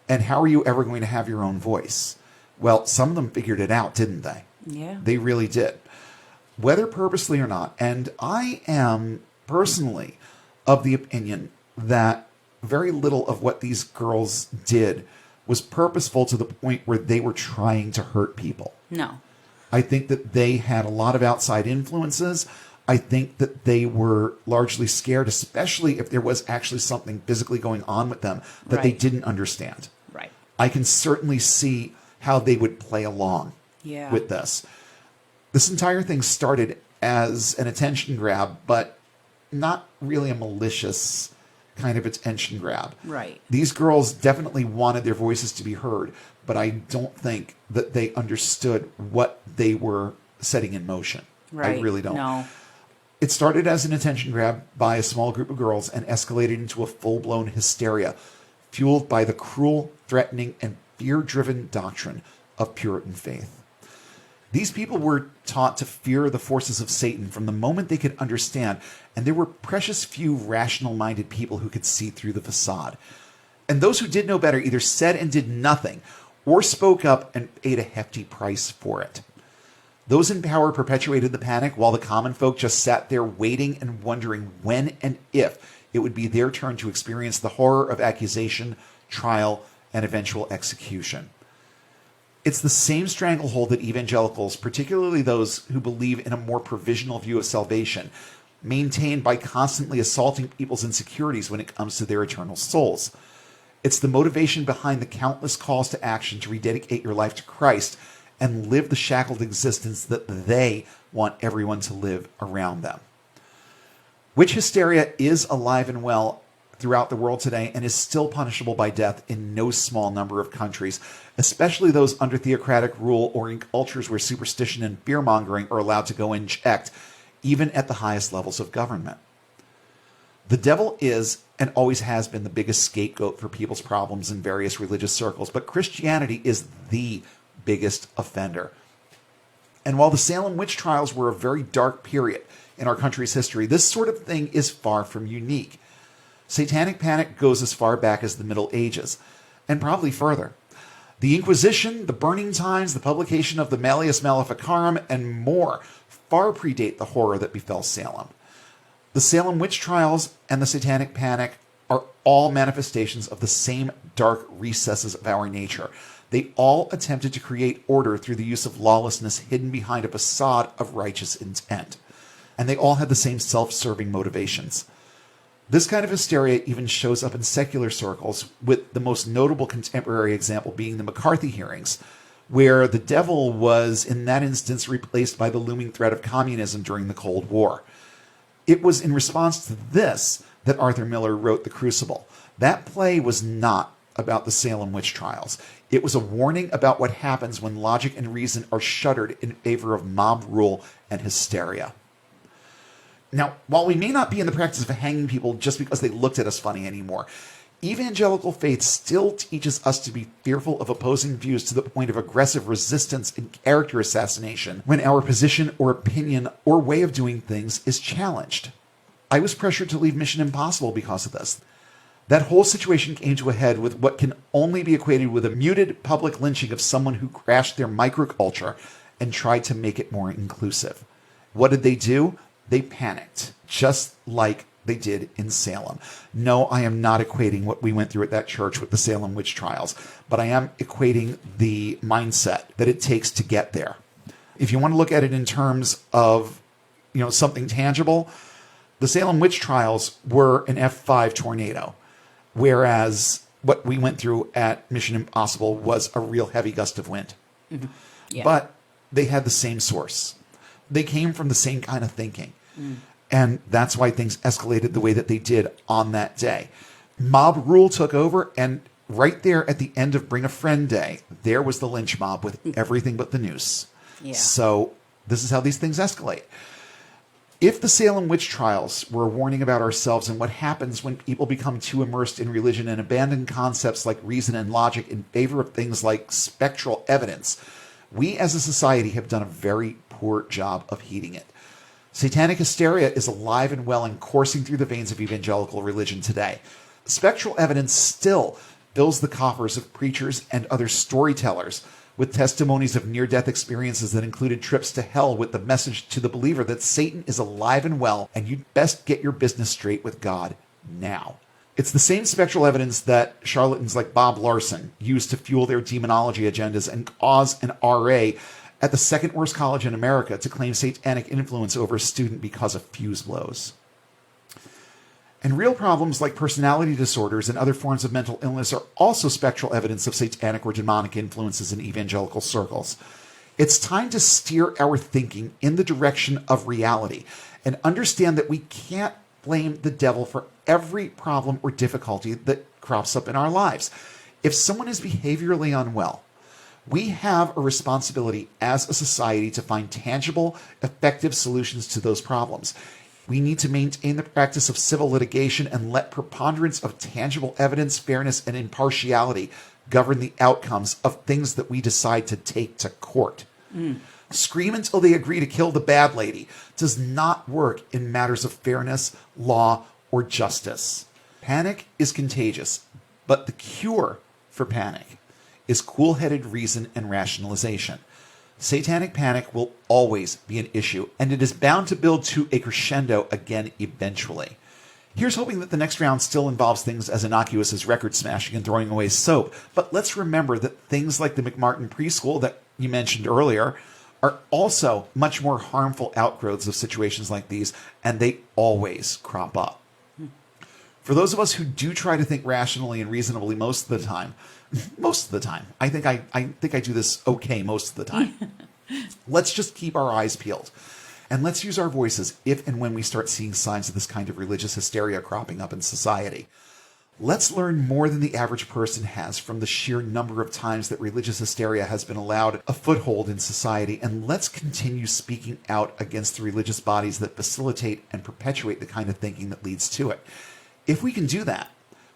And how are you ever going to have your own voice? Well, some of them figured it out, didn't they? Yeah. They really did. Whether purposely or not. And I am personally of the opinion that very little of what these girls did was purposeful to the point where they were trying to hurt people. No. I think that they had a lot of outside influences. I think that they were largely scared, especially if there was actually something physically going on with them that they didn't understand. Right. I can certainly see how they would play along with this. This entire thing started as an attention grab, but not really a malicious kind of attention grab. Right. These girls definitely wanted their voices to be heard, but I don't think that they understood what they were setting in motion. Right. I really don't. No. It started as an attention grab by a small group of girls and escalated into a full-blown hysteria, fueled by the cruel, threatening, and fear-driven doctrine of Puritan faith. These people were taught to fear the forces of Satan from the moment they could understand, and there were precious few rational-minded people who could see through the facade. And those who did know better either said and did nothing, or spoke up and paid a hefty price for it. Those in power perpetuated the panic, while the common folk just sat there waiting and wondering when and if it would be their turn to experience the horror of accusation, trial, and eventual execution. It's the same stranglehold that evangelicals, particularly those who believe in a more provisional view of salvation, maintain by constantly assaulting people's insecurities when it comes to their eternal souls. It's the motivation behind the countless calls to action to rededicate your life to Christ and live the shackled existence that they want everyone to live around them. Witch hysteria is alive and well throughout the world today and is still punishable by death in no small number of countries, especially those under theocratic rule or in cultures where superstition and fear-mongering are allowed to go unchecked, even at the highest levels of government. The devil is and always has been the biggest scapegoat for people's problems in various religious circles, but Christianity is the biggest offender. And while the Salem Witch Trials were a very dark period in our country's history, this sort of thing is far from unique. Satanic panic goes as far back as the Middle Ages, and probably further. The Inquisition, the Burning Times, the publication of the Malleus Maleficarum, and more far predate the horror that befell Salem. The Salem Witch Trials and the Satanic Panic are all manifestations of the same dark recesses of our nature. They all attempted to create order through the use of lawlessness hidden behind a facade of righteous intent. and they all had the same self-serving motivations. This kind of hysteria even shows up in secular circles, with the most notable contemporary example being the McCarthy hearings, where the devil was, in that instance, replaced by the looming threat of communism during the Cold War. It was in response to this that Arthur Miller wrote The Crucible. That play was not about the Salem Witch Trials. It was a warning about what happens when logic and reason are shuttered in favor of mob rule and hysteria. Now, while we may not be in the practice of hanging people just because they looked at us funny anymore, evangelical faith still teaches us to be fearful of opposing views to the point of aggressive resistance and character assassination when our position or opinion or way of doing things is challenged. I was pressured to leave Mission Impossible because of this. That whole situation came to a head with what can only be equated with a muted public lynching of someone who crashed their microculture and tried to make it more inclusive. What did they do? They panicked, just like they did in Salem. No, I am not equating what we went through at that church with the Salem Witch Trials, but I am equating the mindset that it takes to get there. If you want to look at it in terms of, something tangible, the Salem Witch Trials were an F5 tornado, whereas what we went through at Mission Impossible was a real heavy gust of wind. Mm-hmm. Yeah. But they had the same source. They came from the same kind of thinking. And that's why things escalated the way that they did on that day. Mob rule took over, and right there at the end of Bring a Friend Day, there was the lynch mob with everything but the noose. Yeah. So this is how these things escalate. If the Salem Witch Trials were a warning about ourselves and what happens when people become too immersed in religion and abandon concepts like reason and logic in favor of things like spectral evidence, we as a society have done a very poor job of heeding it. Satanic hysteria is alive and well and coursing through the veins of evangelical religion today. Spectral evidence still fills the coffers of preachers and other storytellers with testimonies of near-death experiences that included trips to hell with the message to the believer that Satan is alive and well and you'd best get your business straight with God now. It's the same spectral evidence that charlatans like Bob Larson use to fuel their demonology agendas and cause an RA at the second worst college in America to claim satanic influence over a student because of fuse blows. And real problems like personality disorders and other forms of mental illness are also spectral evidence of satanic or demonic influences in evangelical circles. It's time to steer our thinking in the direction of reality and understand that we can't blame the devil for every problem or difficulty that crops up in our lives. If someone is behaviorally unwell, we have a responsibility as a society to find tangible, effective solutions to those problems. We need to maintain the practice of civil litigation and let preponderance of tangible evidence, fairness, and impartiality govern the outcomes of things that we decide to take to court. Scream until they agree to kill the bad lady does not work in matters of fairness, law, or justice. Panic is contagious, but the cure for panic is cool-headed reason and rationalization. Satanic panic will always be an issue, and it is bound to build to a crescendo again eventually. Here's hoping that the next round still involves things as innocuous as record smashing and throwing away soap, but let's remember that things like the McMartin preschool that you mentioned earlier are also much more harmful outgrowths of situations like these, and they always crop up. For those of us who do try to think rationally and reasonably most of the time, I think I do this okay most of the time. Let's just keep our eyes peeled. And let's use our voices if and when we start seeing signs of this kind of religious hysteria cropping up in society. Let's learn more than the average person has from the sheer number of times that religious hysteria has been allowed a foothold in society, and let's continue speaking out against the religious bodies that facilitate and perpetuate the kind of thinking that leads to it. If we can do that,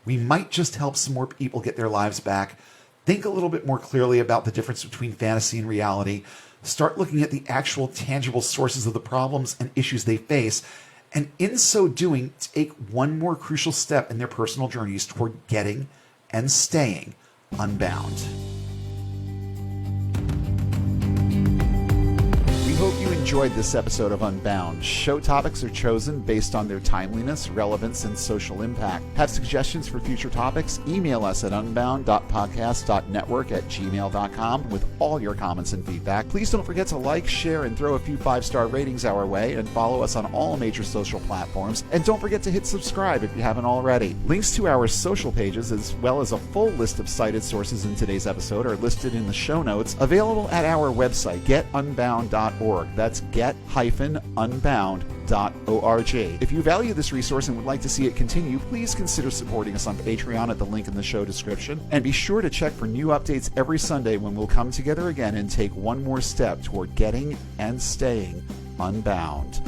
we might just help some more people get their lives back, think a little bit more clearly about the difference between fantasy and reality, start looking at the actual tangible sources of the problems and issues they face, and in so doing, take one more crucial step in their personal journeys toward getting and staying unbound. We hope you enjoyed enjoyed this episode of Unbound, show topics are chosen based on their timeliness, relevance, and social impact. Have suggestions for future topics? Email us at unbound.podcast.network@gmail.com with all your comments and feedback. Please don't forget to like, share, and throw a few 5-star ratings our way, and follow us on all major social platforms. And don't forget to hit subscribe if you haven't already. Links to our social pages, as well as a full list of cited sources in today's episode, are listed in the show notes, available at our website, getunbound.org. That's get-unbound.org. If you value this resource and would like to see it continue, please consider supporting us on Patreon at the link in the show description. And be sure to check for new updates every Sunday when we'll come together again and take one more step toward getting and staying unbound.